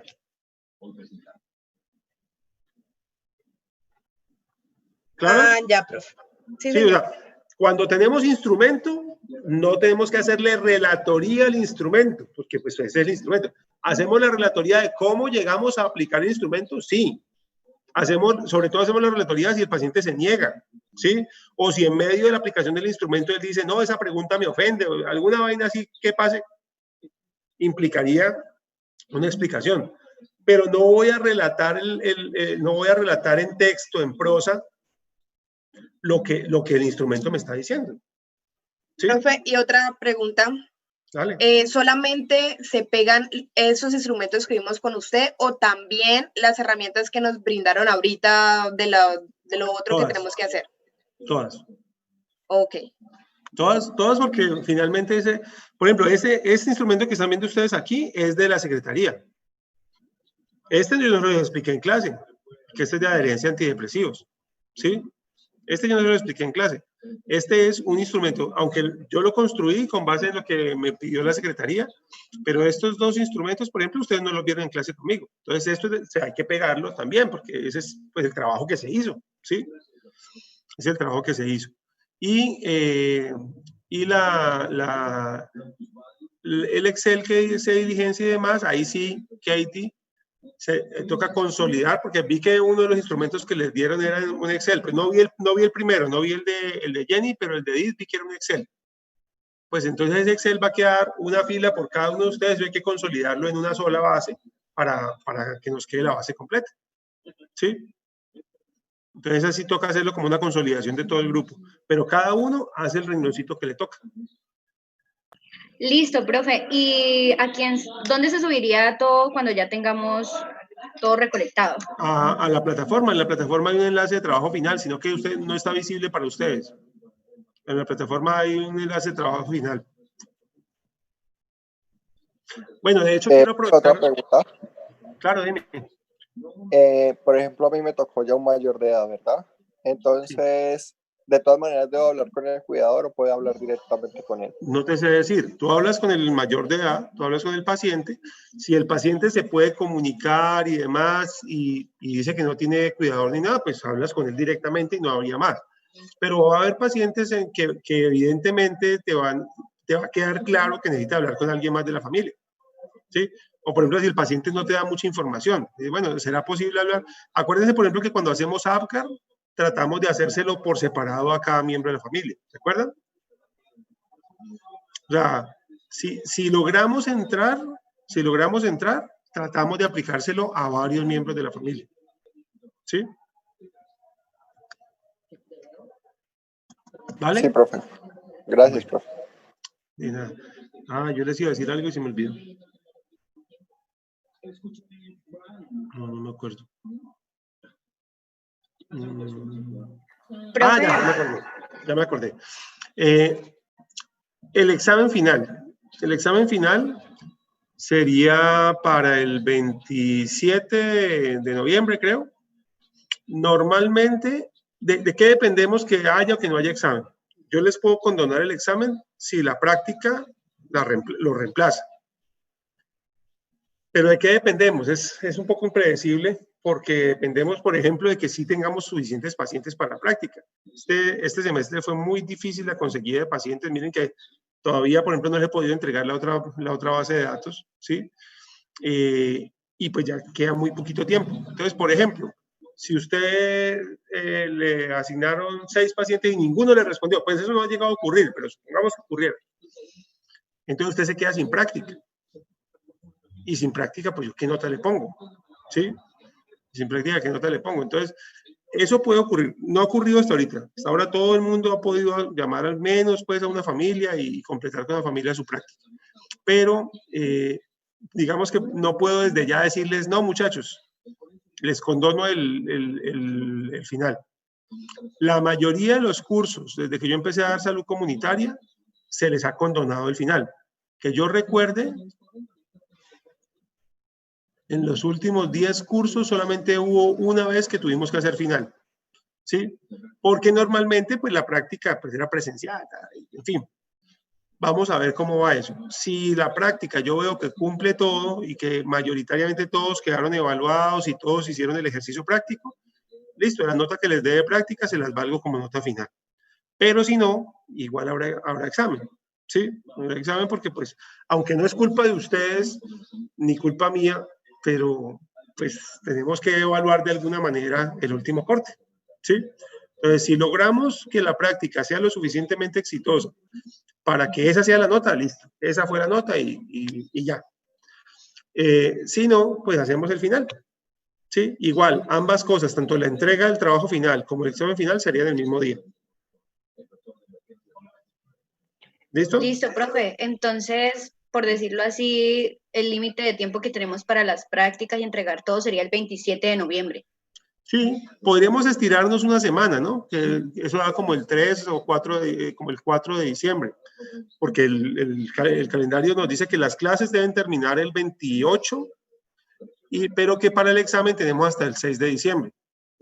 ¿Claro? Ah, ya, profe. Sí, o sea, cuando tenemos instrumento, no tenemos que hacerle relatoría al instrumento, porque pues ese es el instrumento. ¿Hacemos la relatoría de cómo llegamos a aplicar el instrumento? Sí. Sobre todo hacemos la relatoría si el paciente se niega, ¿sí? O si en medio de la aplicación del instrumento él dice, no, esa pregunta me ofende, o alguna vaina así que pase, implicaría una explicación. Pero no voy a relatar no voy a relatar en texto, en prosa, lo que el instrumento me está diciendo. ¿Sí? Profe, y otra pregunta. Dale. ¿Solamente se pegan esos instrumentos que vimos con usted o también las herramientas que nos brindaron ahorita de lo otro que tenemos que hacer? Todas. Ok. Todas porque finalmente por ejemplo, este instrumento que están viendo ustedes aquí es de la Secretaría. Este yo no lo expliqué en clase, que este es de adherencia a antidepresivos, ¿sí? Este yo no lo expliqué en clase. Este es un instrumento, aunque yo lo construí con base en lo que me pidió la Secretaría, pero estos dos instrumentos, por ejemplo, ustedes no los vieron en clase conmigo. Entonces, hay que pegarlo también, porque ese es pues, el trabajo que se hizo, ¿sí? Es el trabajo que se hizo. Y el Excel que dice diligencia y demás, ahí sí, Katie, se toca consolidar, porque vi que uno de los instrumentos que les dieron era un Excel, pues no vi el primero, no vi el de Jenny, pero el de Edith vi que era un Excel. Pues entonces ese Excel va a quedar una fila por cada uno de ustedes, y hay que consolidarlo en una sola base para que nos quede la base completa, ¿sí? Entonces así toca hacerlo como una consolidación de todo el grupo, pero cada uno hace el rengloncito que le toca. Listo, profe. ¿Y dónde se subiría todo cuando ya tengamos todo recolectado? A la plataforma. En la plataforma hay un enlace de trabajo final, sino que usted no está visible para ustedes. En la plataforma hay un enlace de trabajo final. Bueno, de hecho quiero aprovechar. ¿Otra pregunta? Claro, dime. Por ejemplo, a mí me tocó ya un mayor de edad, ¿verdad? Entonces, de todas maneras, ¿debo hablar con el cuidador o puedo hablar directamente con él? No te sé decir, tú hablas con el mayor de edad, tú hablas con el paciente, si el paciente se puede comunicar y demás y dice que no tiene cuidador ni nada, pues hablas con él directamente y no habría más. Pero va a haber pacientes en que evidentemente te va a quedar claro que necesita hablar con alguien más de la familia, ¿sí? O por ejemplo, si el paciente no te da mucha información, bueno, ¿será posible hablar? Acuérdense, por ejemplo, que cuando hacemos APGAR, tratamos de hacérselo por separado a cada miembro de la familia, ¿se acuerdan? O sea, si logramos entrar, tratamos de aplicárselo a varios miembros de la familia, ¿sí? ¿Vale? Sí, profe. Gracias, profe. De nada. Yo les iba a decir algo y se me olvidó. No me acuerdo. Ya me acordé. El examen final sería para el 27 de noviembre, creo. Normalmente, ¿de qué dependemos que haya o que no haya examen? Yo les puedo condonar el examen si la práctica lo reemplaza. Pero ¿de qué dependemos? Es un poco impredecible porque dependemos, por ejemplo, de que sí tengamos suficientes pacientes para la práctica. Este semestre fue muy difícil la conseguida de pacientes. Miren que todavía, por ejemplo, no les he podido entregar la otra base de datos, ¿sí? Y pues ya queda muy poquito tiempo. Entonces, por ejemplo, si usted le asignaron 6 pacientes y ninguno le respondió, pues eso no ha llegado a ocurrir, pero supongamos que ocurriera. Entonces usted se queda sin práctica. Y sin práctica, pues yo qué nota le pongo, ¿sí? Sin práctica, ¿qué nota le pongo? Entonces, eso puede ocurrir. No ha ocurrido hasta ahorita. Hasta ahora todo el mundo ha podido llamar al menos pues, a una familia y completar con la familia su práctica. Pero, digamos que no puedo desde ya decirles, no, muchachos, les condono el final. La mayoría de los cursos, desde que yo empecé a dar salud comunitaria, se les ha condonado el final. Que yo recuerde, en los últimos 10 cursos solamente hubo una vez que tuvimos que hacer final, ¿sí? Porque normalmente pues la práctica pues era presencial, en fin. Vamos a ver cómo va eso. Si la práctica yo veo que cumple todo y que mayoritariamente todos quedaron evaluados y todos hicieron el ejercicio práctico, listo, la nota que les dé de práctica se las valgo como nota final. Pero si no, igual habrá examen, ¿sí? Habrá examen porque pues, aunque no es culpa de ustedes ni culpa mía, pero pues tenemos que evaluar de alguna manera el último corte, ¿sí? Entonces, si logramos que la práctica sea lo suficientemente exitosa para que esa sea la nota, listo, esa fue la nota y ya. Si no, pues hacemos el final, ¿sí? Igual, ambas cosas, tanto la entrega del trabajo final como el examen final serían el mismo día. ¿Listo? Listo, profe. Entonces, por decirlo así, el límite de tiempo que tenemos para las prácticas y entregar todo sería el 27 de noviembre. Sí, podríamos estirarnos una semana, ¿no? Que eso da como el 3 o 4, como el 4 de diciembre, porque el calendario nos dice que las clases deben terminar el 28, pero que para el examen tenemos hasta el 6 de diciembre.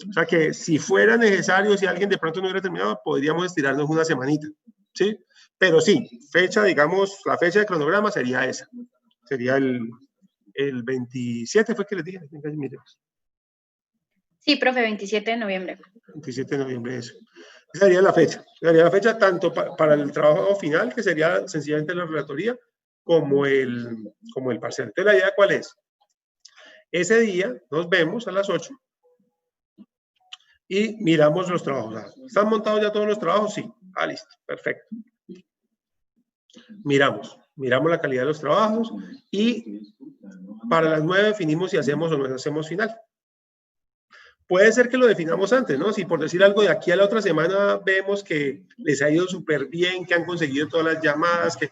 O sea que si fuera necesario, si alguien de pronto no hubiera terminado, podríamos estirarnos una semanita, ¿sí? Pero sí, fecha, digamos, la fecha de cronograma sería esa. Sería el 27, fue que les dije. Sí, profe, 27 de noviembre. 27 de noviembre, eso. Esa sería la fecha. Sería la fecha tanto para el trabajo final, que sería sencillamente la relatoría, como el parcial. Entonces, ¿la idea cuál es? Ese día nos vemos a las 8 y miramos los trabajos. ¿Están montados ya todos los trabajos? Sí. Ah, listo. Perfecto. Miramos la calidad de los trabajos y para las 9 definimos si hacemos o no hacemos final. Puede ser que lo definamos antes, ¿no? Si por decir algo de aquí a la otra semana vemos que les ha ido súper bien, que han conseguido todas las llamadas, que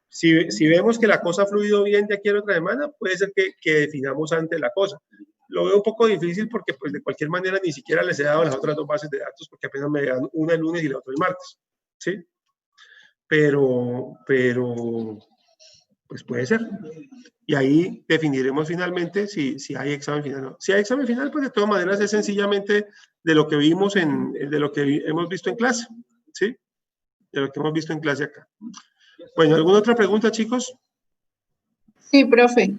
si vemos que la cosa ha fluido bien de aquí a la otra semana, puede ser que definamos antes la cosa. Lo veo un poco difícil porque pues de cualquier manera ni siquiera les he dado las otras 2 bases de datos porque apenas me dan una el lunes y la otra el martes, ¿sí? Pero pues puede ser. Y ahí definiremos finalmente si hay examen final o no. Si hay examen final, pues de todas maneras es sencillamente de lo que vimos de lo que hemos visto en clase, ¿sí? De lo que hemos visto en clase acá. Bueno, ¿alguna otra pregunta, chicos? Sí, profe.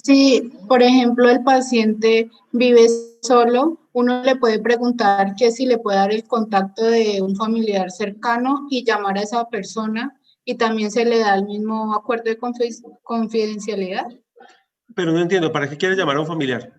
Si, por ejemplo, el paciente vive solo, uno le puede preguntar que si le puede dar el contacto de un familiar cercano y llamar a esa persona, y también se le da el mismo acuerdo de confidencialidad. Pero no entiendo, ¿para qué quiere llamar a un familiar?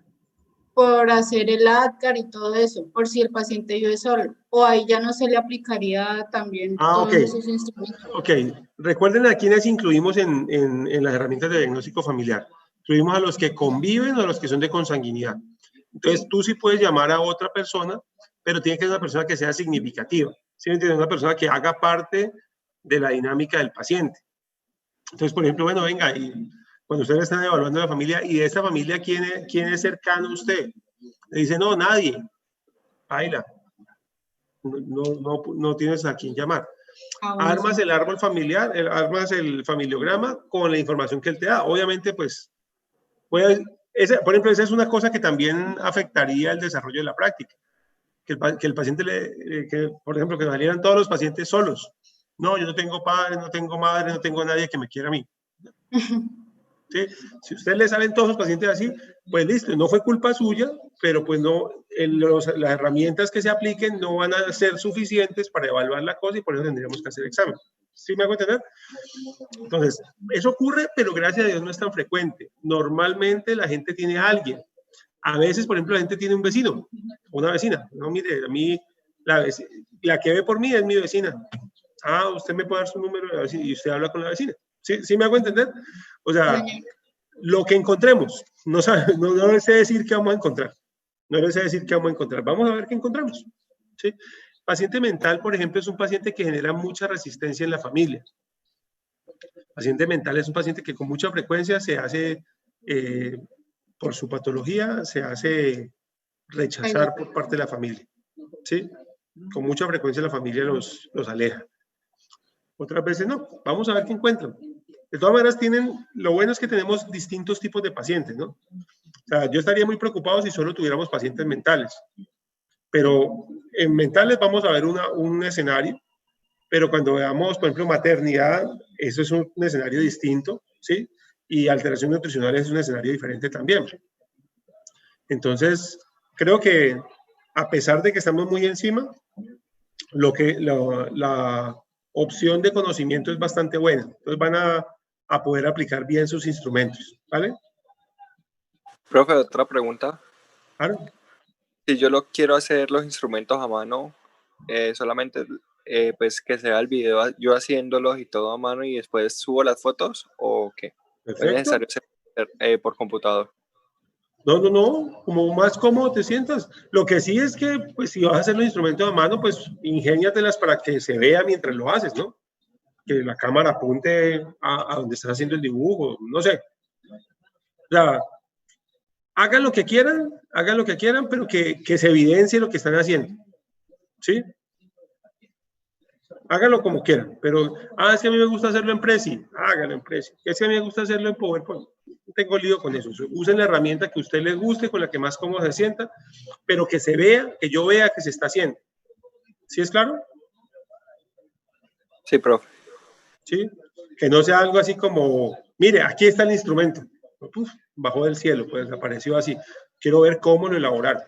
Por hacer el ADCAR y todo eso, por si el paciente vive solo. O ahí ya no se le aplicaría también todos esos instrumentos. Ok, recuerden a quiénes incluimos en las herramientas de diagnóstico familiar. Incluimos a los que conviven o a los que son de consanguinidad. Entonces, tú sí puedes llamar a otra persona, pero tiene que ser una persona que sea significativa. ¿Sí me entiendes? Una persona que haga parte de la dinámica del paciente. Entonces, por ejemplo, bueno, venga, y cuando ustedes están evaluando la familia, y de esta familia, ¿quién es cercano a usted? Le dice, no, nadie. Baila. No tienes a quién llamar. Armas el árbol familiar, armas el familiograma con la información que él te da. Obviamente, pues, por ejemplo, esa es una cosa que también afectaría el desarrollo de la práctica. Que el paciente, por ejemplo, que salieran todos los pacientes solos. No, yo no tengo padre, no tengo madre, no tengo nadie que me quiera a mí. ¿Sí? Si a usted le salen todos los pacientes así, pues listo, no fue culpa suya, pero pues no, las herramientas que se apliquen no van a ser suficientes para evaluar la cosa y por eso tendríamos que hacer examen. ¿Sí me hago entender? Entonces, eso ocurre, pero gracias a Dios no es tan frecuente. Normalmente la gente tiene a alguien. A veces, por ejemplo, la gente tiene un vecino, una vecina. No, mire, a mí, la que ve por mí es mi vecina. Ah, usted me puede dar su número y usted habla con la vecina. ¿Sí me hago entender? O sea, lo que encontremos, no les sé decir qué vamos a encontrar. No les sé decir qué vamos a encontrar. Vamos a ver qué encontramos. ¿Sí? Paciente mental, por ejemplo, es un paciente que genera mucha resistencia en la familia. Paciente mental es un paciente que con mucha frecuencia se hace, por su patología, se hace rechazar por parte de la familia. ¿Sí? Con mucha frecuencia la familia los aleja. Otras veces no. Vamos a ver qué encuentran. De todas maneras, lo bueno es que tenemos distintos tipos de pacientes, ¿no? O sea, yo estaría muy preocupado si solo tuviéramos pacientes mentales. Pero en mentales vamos a ver un escenario, pero cuando veamos, por ejemplo, maternidad, eso es un escenario distinto, ¿sí? Y alteración nutricional es un escenario diferente también. Entonces, creo que a pesar de que estamos muy encima, la opción de conocimiento es bastante buena. Entonces van a poder aplicar bien sus instrumentos, ¿vale? Profe, otra pregunta. Claro. Si yo quiero hacer los instrumentos a mano, solamente pues que sea el video yo haciéndolos y todo a mano y después subo las fotos, ¿o qué? Perfecto. ¿Es necesario hacer por computador? No, como más cómodo te sientas. Lo que sí es que, pues, si vas a hacer los instrumentos a mano, pues, ingéniatelas para que se vea mientras lo haces, ¿no? Que la cámara apunte a donde estás haciendo el dibujo, no sé. O sea, hagan lo que quieran, pero que se evidencie lo que están haciendo. ¿Sí? Háganlo como quieran, pero, es que a mí me gusta hacerlo en Prezi, háganlo en Prezi. Es que a mí me gusta hacerlo en PowerPoint. No tengo lío con eso. Usen la herramienta que a usted les guste, con la que más cómodo se sienta, pero que se vea, que yo vea que se está haciendo. ¿Sí es claro? Sí, profe. ¿Sí? Que no sea algo así como, mire, aquí está el instrumento. Uf, bajó del cielo, pues apareció así. Quiero ver cómo lo elaboraron.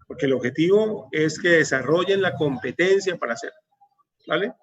Porque el objetivo es que desarrollen la competencia para hacerlo. ¿Vale?